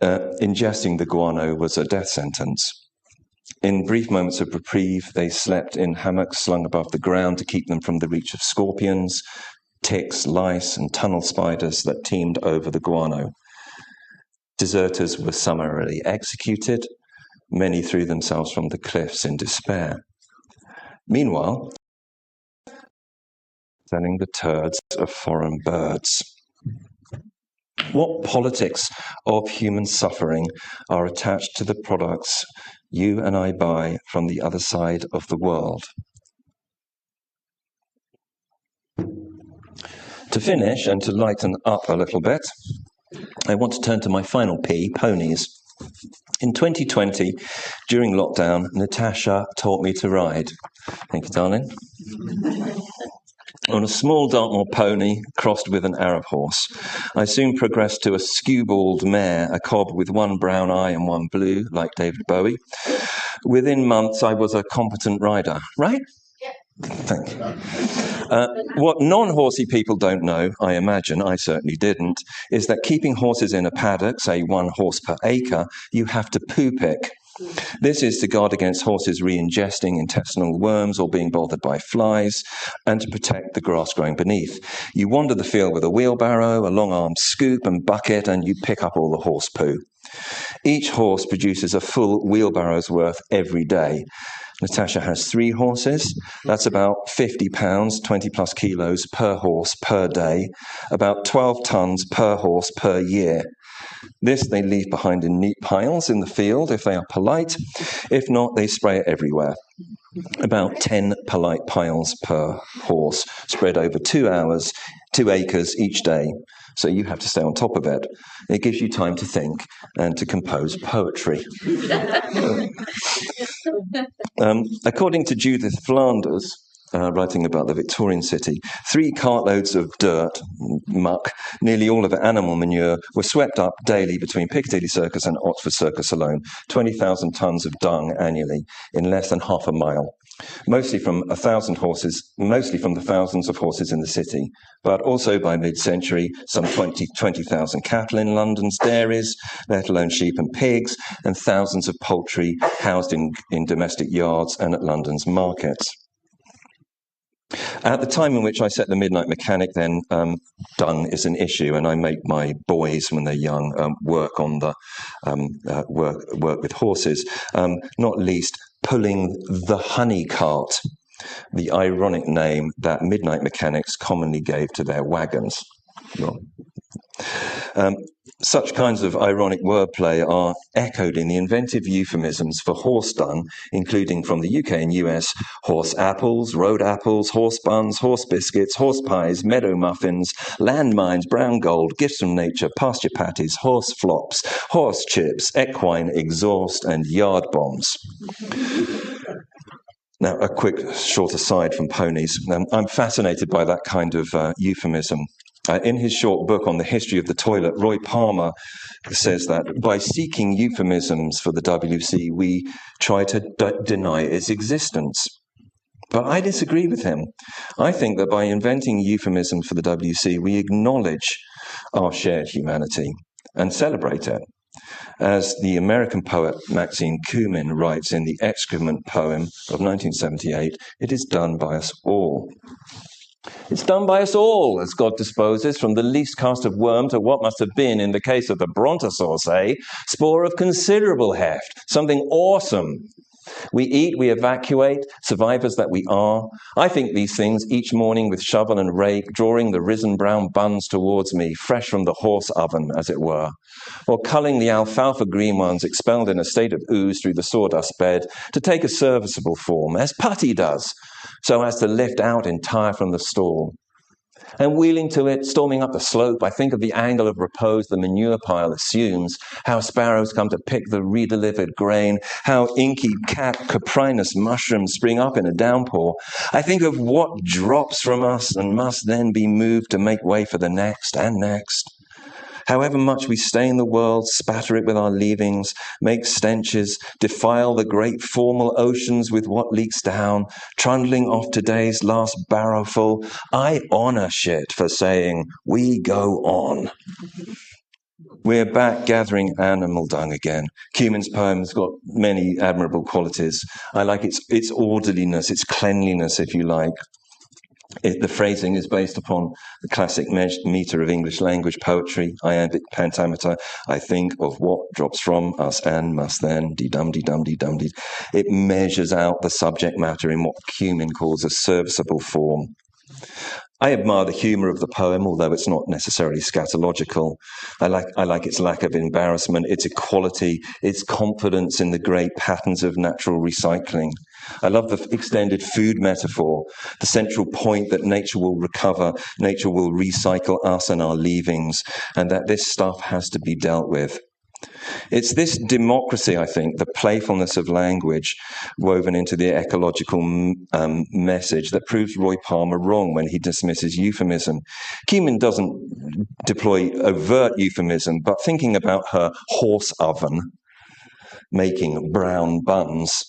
Ingesting the guano was a death sentence. In brief moments of reprieve, they slept in hammocks slung above the ground to keep them from the reach of scorpions, ticks, lice, and tunnel spiders that teemed over the guano. Deserters were summarily executed. Many threw themselves from the cliffs in despair. Meanwhile, selling the turds of foreign birds. What politics of human suffering are attached to the products you and I buy from the other side of the world? To finish and to lighten up a little bit, I want to turn to my final P, ponies. In 2020, during lockdown, Natasha taught me to ride. Thank you, darling. On a small Dartmoor pony crossed with an Arab horse. I soon progressed to a skewbald mare, a cob with one brown eye and one blue, like David Bowie. Within months, I was a competent rider, right? Yeah. Thank you. What non-horsey people don't know, I imagine, I certainly didn't, is that keeping horses in a paddock, say 1 horse per acre, you have to poo-pick. This is to guard against horses re-ingesting intestinal worms or being bothered by flies, and to protect the grass growing beneath. You wander the field with a wheelbarrow, a long-armed scoop and bucket, and you pick up all the horse poo. Each horse produces a full wheelbarrow's worth every day. Natasha has 3 horses. That's about 50 pounds, 20 plus kilos per horse per day, about 12 tons per horse per year. This they leave behind in neat piles in the field if they are polite. If not, they spray it everywhere. About 10 polite piles per horse, spread over 2 hours, 2 acres each day. So you have to stay on top of it. It gives you time to think and to compose poetry. According to Judith Flanders, writing about the Victorian city, 3 cartloads of dirt, muck, nearly all of it animal manure, were swept up daily between Piccadilly Circus and Oxford Circus alone, 20,000 tonnes of dung annually in less than half a mile. Mostly from the thousands of horses in the city, but also by mid-century, some 20,000 cattle in London's dairies, let alone sheep and pigs, and thousands of poultry housed in domestic yards and at London's markets. At the time in which I set the Midnight Mechanic, then, dung is an issue, and I make my boys, when they're young, work on the work with horses, not least pulling the honey cart, the ironic name that midnight mechanics commonly gave to their wagons. Such kinds of ironic wordplay are echoed in the inventive euphemisms for horse dung, including from the UK and US, horse apples, road apples, horse buns, horse biscuits, horse pies, meadow muffins, landmines, brown gold, gifts from nature, pasture patties, horse flops, horse chips, equine exhaust, and yard bombs. Now, a quick short aside from Ponies. I'm fascinated by that kind of euphemism. In his short book on the history of the toilet, Roy Palmer says that by seeking euphemisms for the WC, we try to deny its existence. But I disagree with him. I think that by inventing euphemisms for the WC, we acknowledge our shared humanity and celebrate it. As the American poet Maxine Kumin writes in the Excrement poem of 1978, it is done by us all. It's done by us all, as God disposes, from the least cast of worm to what must have been, in the case of the brontosaur, say, spore of considerable heft, something awesome. We eat, we evacuate, survivors that we are. I think these things each morning with shovel and rake, drawing the risen brown buns towards me, fresh from the horse oven, as it were, or culling the alfalfa green ones expelled in a state of ooze through the sawdust bed to take a serviceable form, as putty does, so as to lift out entire from the stall. And wheeling to it, storming up the slope, I think of the angle of repose the manure pile assumes, how sparrows come to pick the redelivered grain, how inky caprinus mushrooms spring up in a downpour. I think of what drops from us and must then be moved to make way for the next and next. However much we stay in the world, spatter it with our leavings, make stenches, defile the great formal oceans with what leaks down, trundling off today's last barrowful, I honour shit for saying, we go on. We're back gathering animal dung again. Kumin's poem's got many admirable qualities. I like its orderliness, its cleanliness, if you like. The phrasing is based upon the classic metre of English language poetry, iambic pentameter. I think of what drops from us and must then, dee-dum-dee-dum-dee-dum-dee. It measures out the subject matter in what Kumin calls a serviceable form. I admire the humour of the poem, although it's not necessarily scatological. I like its lack of embarrassment, its equality, its confidence in the great patterns of natural recycling. I love the extended food metaphor, the central point that nature will recover, nature will recycle us and our leavings, and that this stuff has to be dealt with. It's this democracy, I think, the playfulness of language woven into the ecological message that proves Roy Palmer wrong when he dismisses euphemism. Kumin doesn't deploy overt euphemism, but thinking about her horse oven making brown buns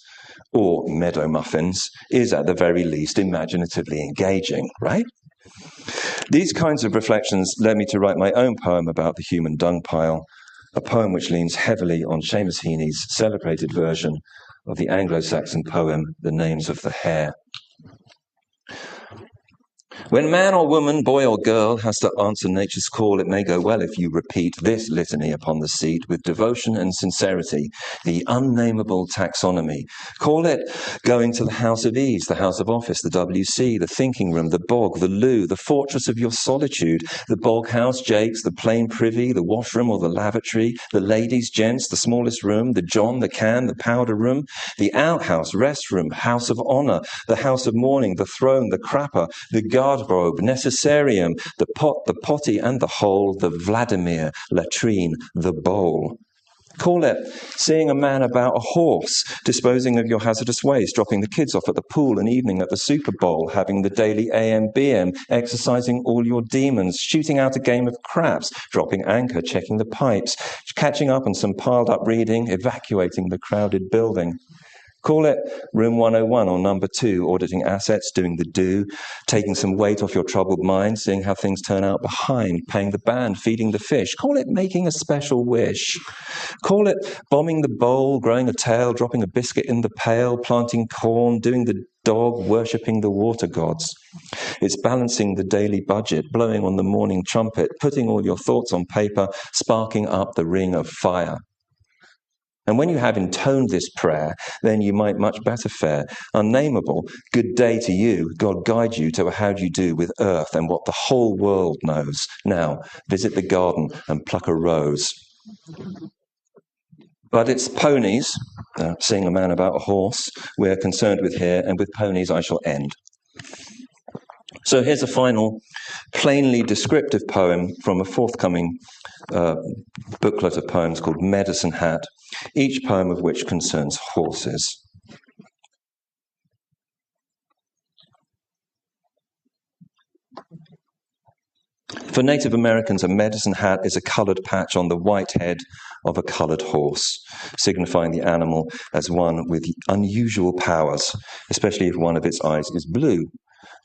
or meadow muffins is at the very least imaginatively engaging, right? These kinds of reflections led me to write my own poem about the human dung pile, a poem which leans heavily on Seamus Heaney's celebrated version of the Anglo-Saxon poem, The Names of the Hare. When man or woman, boy or girl, has to answer nature's call, it may go well if you repeat this litany upon the seat with devotion and sincerity, the unnameable taxonomy. Call it going to the house of ease, the house of office, the WC, the thinking room, the bog, the loo, the fortress of your solitude, the bog house, Jake's, the plain privy, the washroom or the lavatory, the ladies, gents, the smallest room, the john, the can, the powder room, the outhouse, restroom, house of honour, the house of mourning, the throne, the crapper, the garderobe, necessarium, the pot, the potty and the hole, the Vladimir, latrine, the bowl. Call it seeing a man about a horse, disposing of your hazardous waste, dropping the kids off at the pool and evening at the Super Bowl, having the daily AM/BM, exercising all your demons, shooting out a game of craps, dropping anchor, checking the pipes, catching up on some piled up reading, evacuating the crowded building. Call it room 101 or number 2, auditing assets, doing the do, taking some weight off your troubled mind, seeing how things turn out behind, paying the band, feeding the fish. Call it making a special wish. Call it bombing the bowl, growing a tail, dropping a biscuit in the pail, planting corn, doing the dog, worshipping the water gods. It's balancing the daily budget, blowing on the morning trumpet, putting all your thoughts on paper, sparking up the ring of fire. And when you have intoned this prayer, then you might much better fare. Unnameable, good day to you. God guide you to a how do you do with earth and what the whole world knows. Now, visit the garden and pluck a rose. But it's ponies, seeing a man about a horse, we're concerned with here, and with ponies I shall end. So here's a final, plainly descriptive poem from a forthcoming booklet of poems called Medicine Hat, each poem of which concerns horses. For Native Americans, a medicine hat is a coloured patch on the white head of a coloured horse, signifying the animal as one with unusual powers, especially if one of its eyes is blue.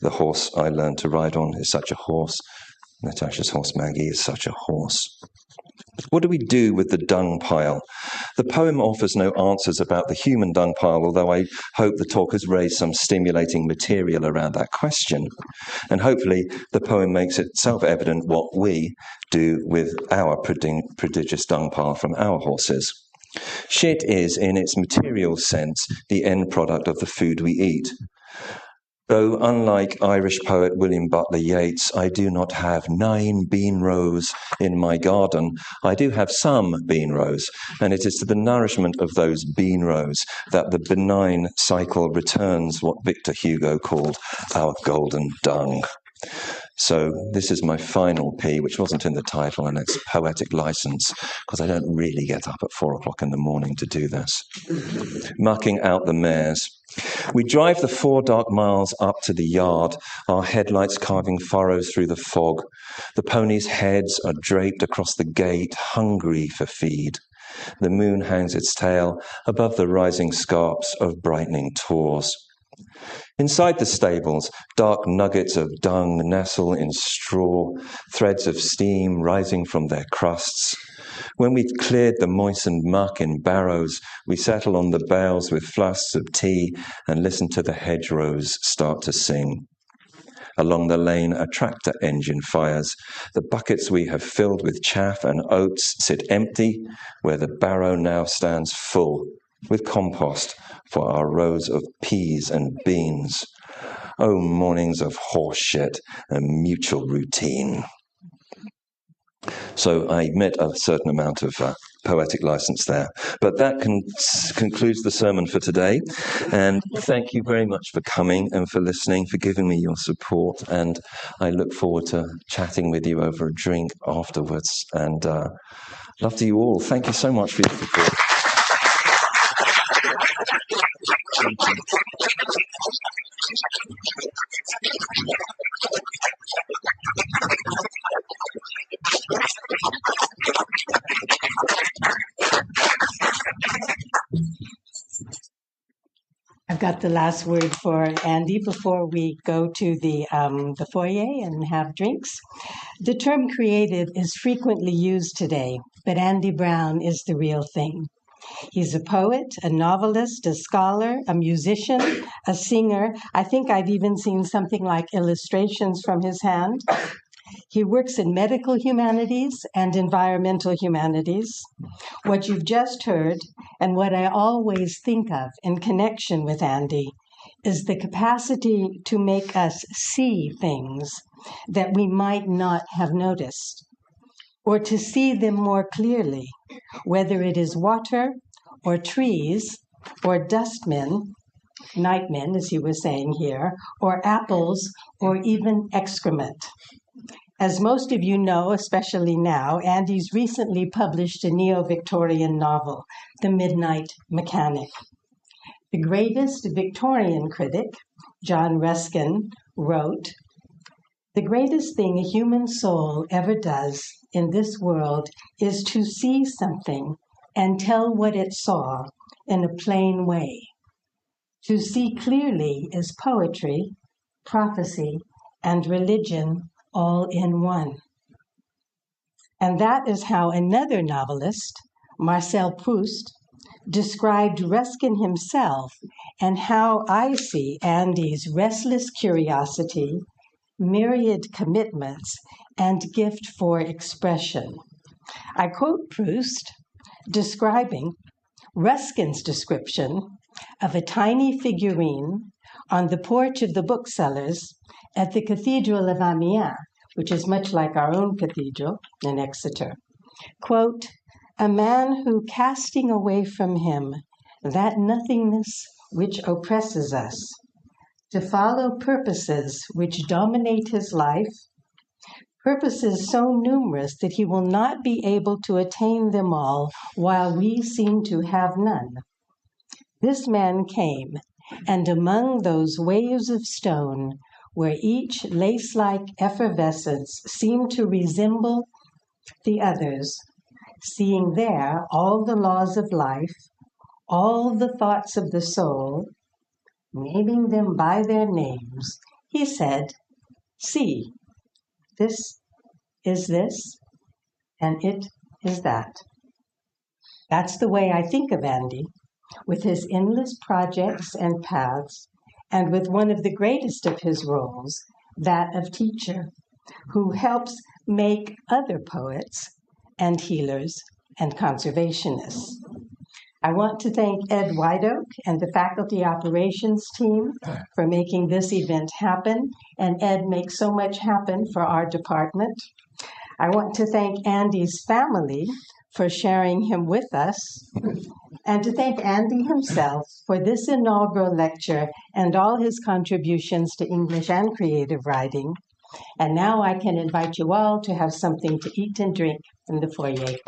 The horse I learned to ride on is such a horse. Natasha's horse Maggie is such a horse. What do we do with the dung pile? The poem offers no answers about the human dung pile, although I hope the talk has raised some stimulating material around that question. And hopefully the poem makes it self-evident what we do with our prodigious dung pile from our horses. Shit is, in its material sense, the end product of the food we eat. Though, unlike Irish poet William Butler Yeats, I do not have 9 bean rows in my garden, I do have some bean rows, and it is to the nourishment of those bean rows that the benign cycle returns what Victor Hugo called our golden dung. So this is my final P, which wasn't in the title, and it's poetic license, because I don't really get up at 4 o'clock in the morning to do this. Mucking out the mares. We drive the 4 dark miles up to the yard, our headlights carving furrows through the fog. The ponies' heads are draped across the gate, hungry for feed. The moon hangs its tail above the rising scarps of brightening tors. Inside the stables, dark nuggets of dung nestle in straw, threads of steam rising from their crusts. When we've cleared the moistened muck in barrows, we settle on the bales with flasks of tea and listen to the hedgerows start to sing. Along the lane, a tractor engine fires. The buckets we have filled with chaff and oats sit empty, where the barrow now stands full with compost for our rows of peas and beans. Oh, mornings of horse shit and mutual routine. So I admit a certain amount of poetic license there. But that concludes the sermon for today. And thank you very much for coming and for listening, for giving me your support. And I look forward to chatting with you over a drink afterwards. And love to you all. Thank you so much for your support. Thank you. I've got the last word for Andy before we go to the foyer and have drinks. The term creative is frequently used today, but Andy Brown is the real thing. He's a poet, a novelist, a scholar, a musician, a singer. I think I've even seen something like illustrations from his hand. He works in medical humanities and environmental humanities. What you've just heard, and what I always think of in connection with Andy, is the capacity to make us see things that we might not have noticed, or to see them more clearly, whether it is water, or trees, or dustmen, nightmen, as he was saying here, or apples, or even excrement. As most of you know, especially now, Andy's recently published a neo-Victorian novel, The Midnight Mechanic. The greatest Victorian critic, John Ruskin, wrote, "The greatest thing a human soul ever does in this world is to see something and tell what it saw in a plain way. To see clearly is poetry, prophecy, and religion all in one." And that is how another novelist, Marcel Proust, described Ruskin himself, and how I see Andy's restless curiosity, myriad commitments, and gift for expression. I quote Proust, describing Ruskin's description of a tiny figurine on the porch of the booksellers at the Cathedral of Amiens, which is much like our own cathedral in Exeter. Quote, "A man who, casting away from him that nothingness which oppresses us, to follow purposes which dominate his life, purposes so numerous that he will not be able to attain them all while we seem to have none. This man came, and among those waves of stone, where each lace-like effervescence seemed to resemble the others, seeing there all the laws of life, all the thoughts of the soul, naming them by their names, he said, 'See, this is this, and it is that.'" That's the way I think of Andy, with his endless projects and paths, and with one of the greatest of his roles, that of teacher, who helps make other poets and healers and conservationists. I want to thank Ed White Oak and the faculty operations team for making this event happen, and Ed makes so much happen for our department. I want to thank Andy's family for sharing him with us, and to thank Andy himself for this inaugural lecture and all his contributions to English and creative writing. And now I can invite you all to have something to eat and drink in the foyer.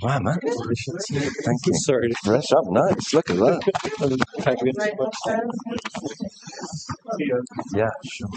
Wow, man. Thank you. Sorry. Fresh up, nice. Look at that. Yeah, sure.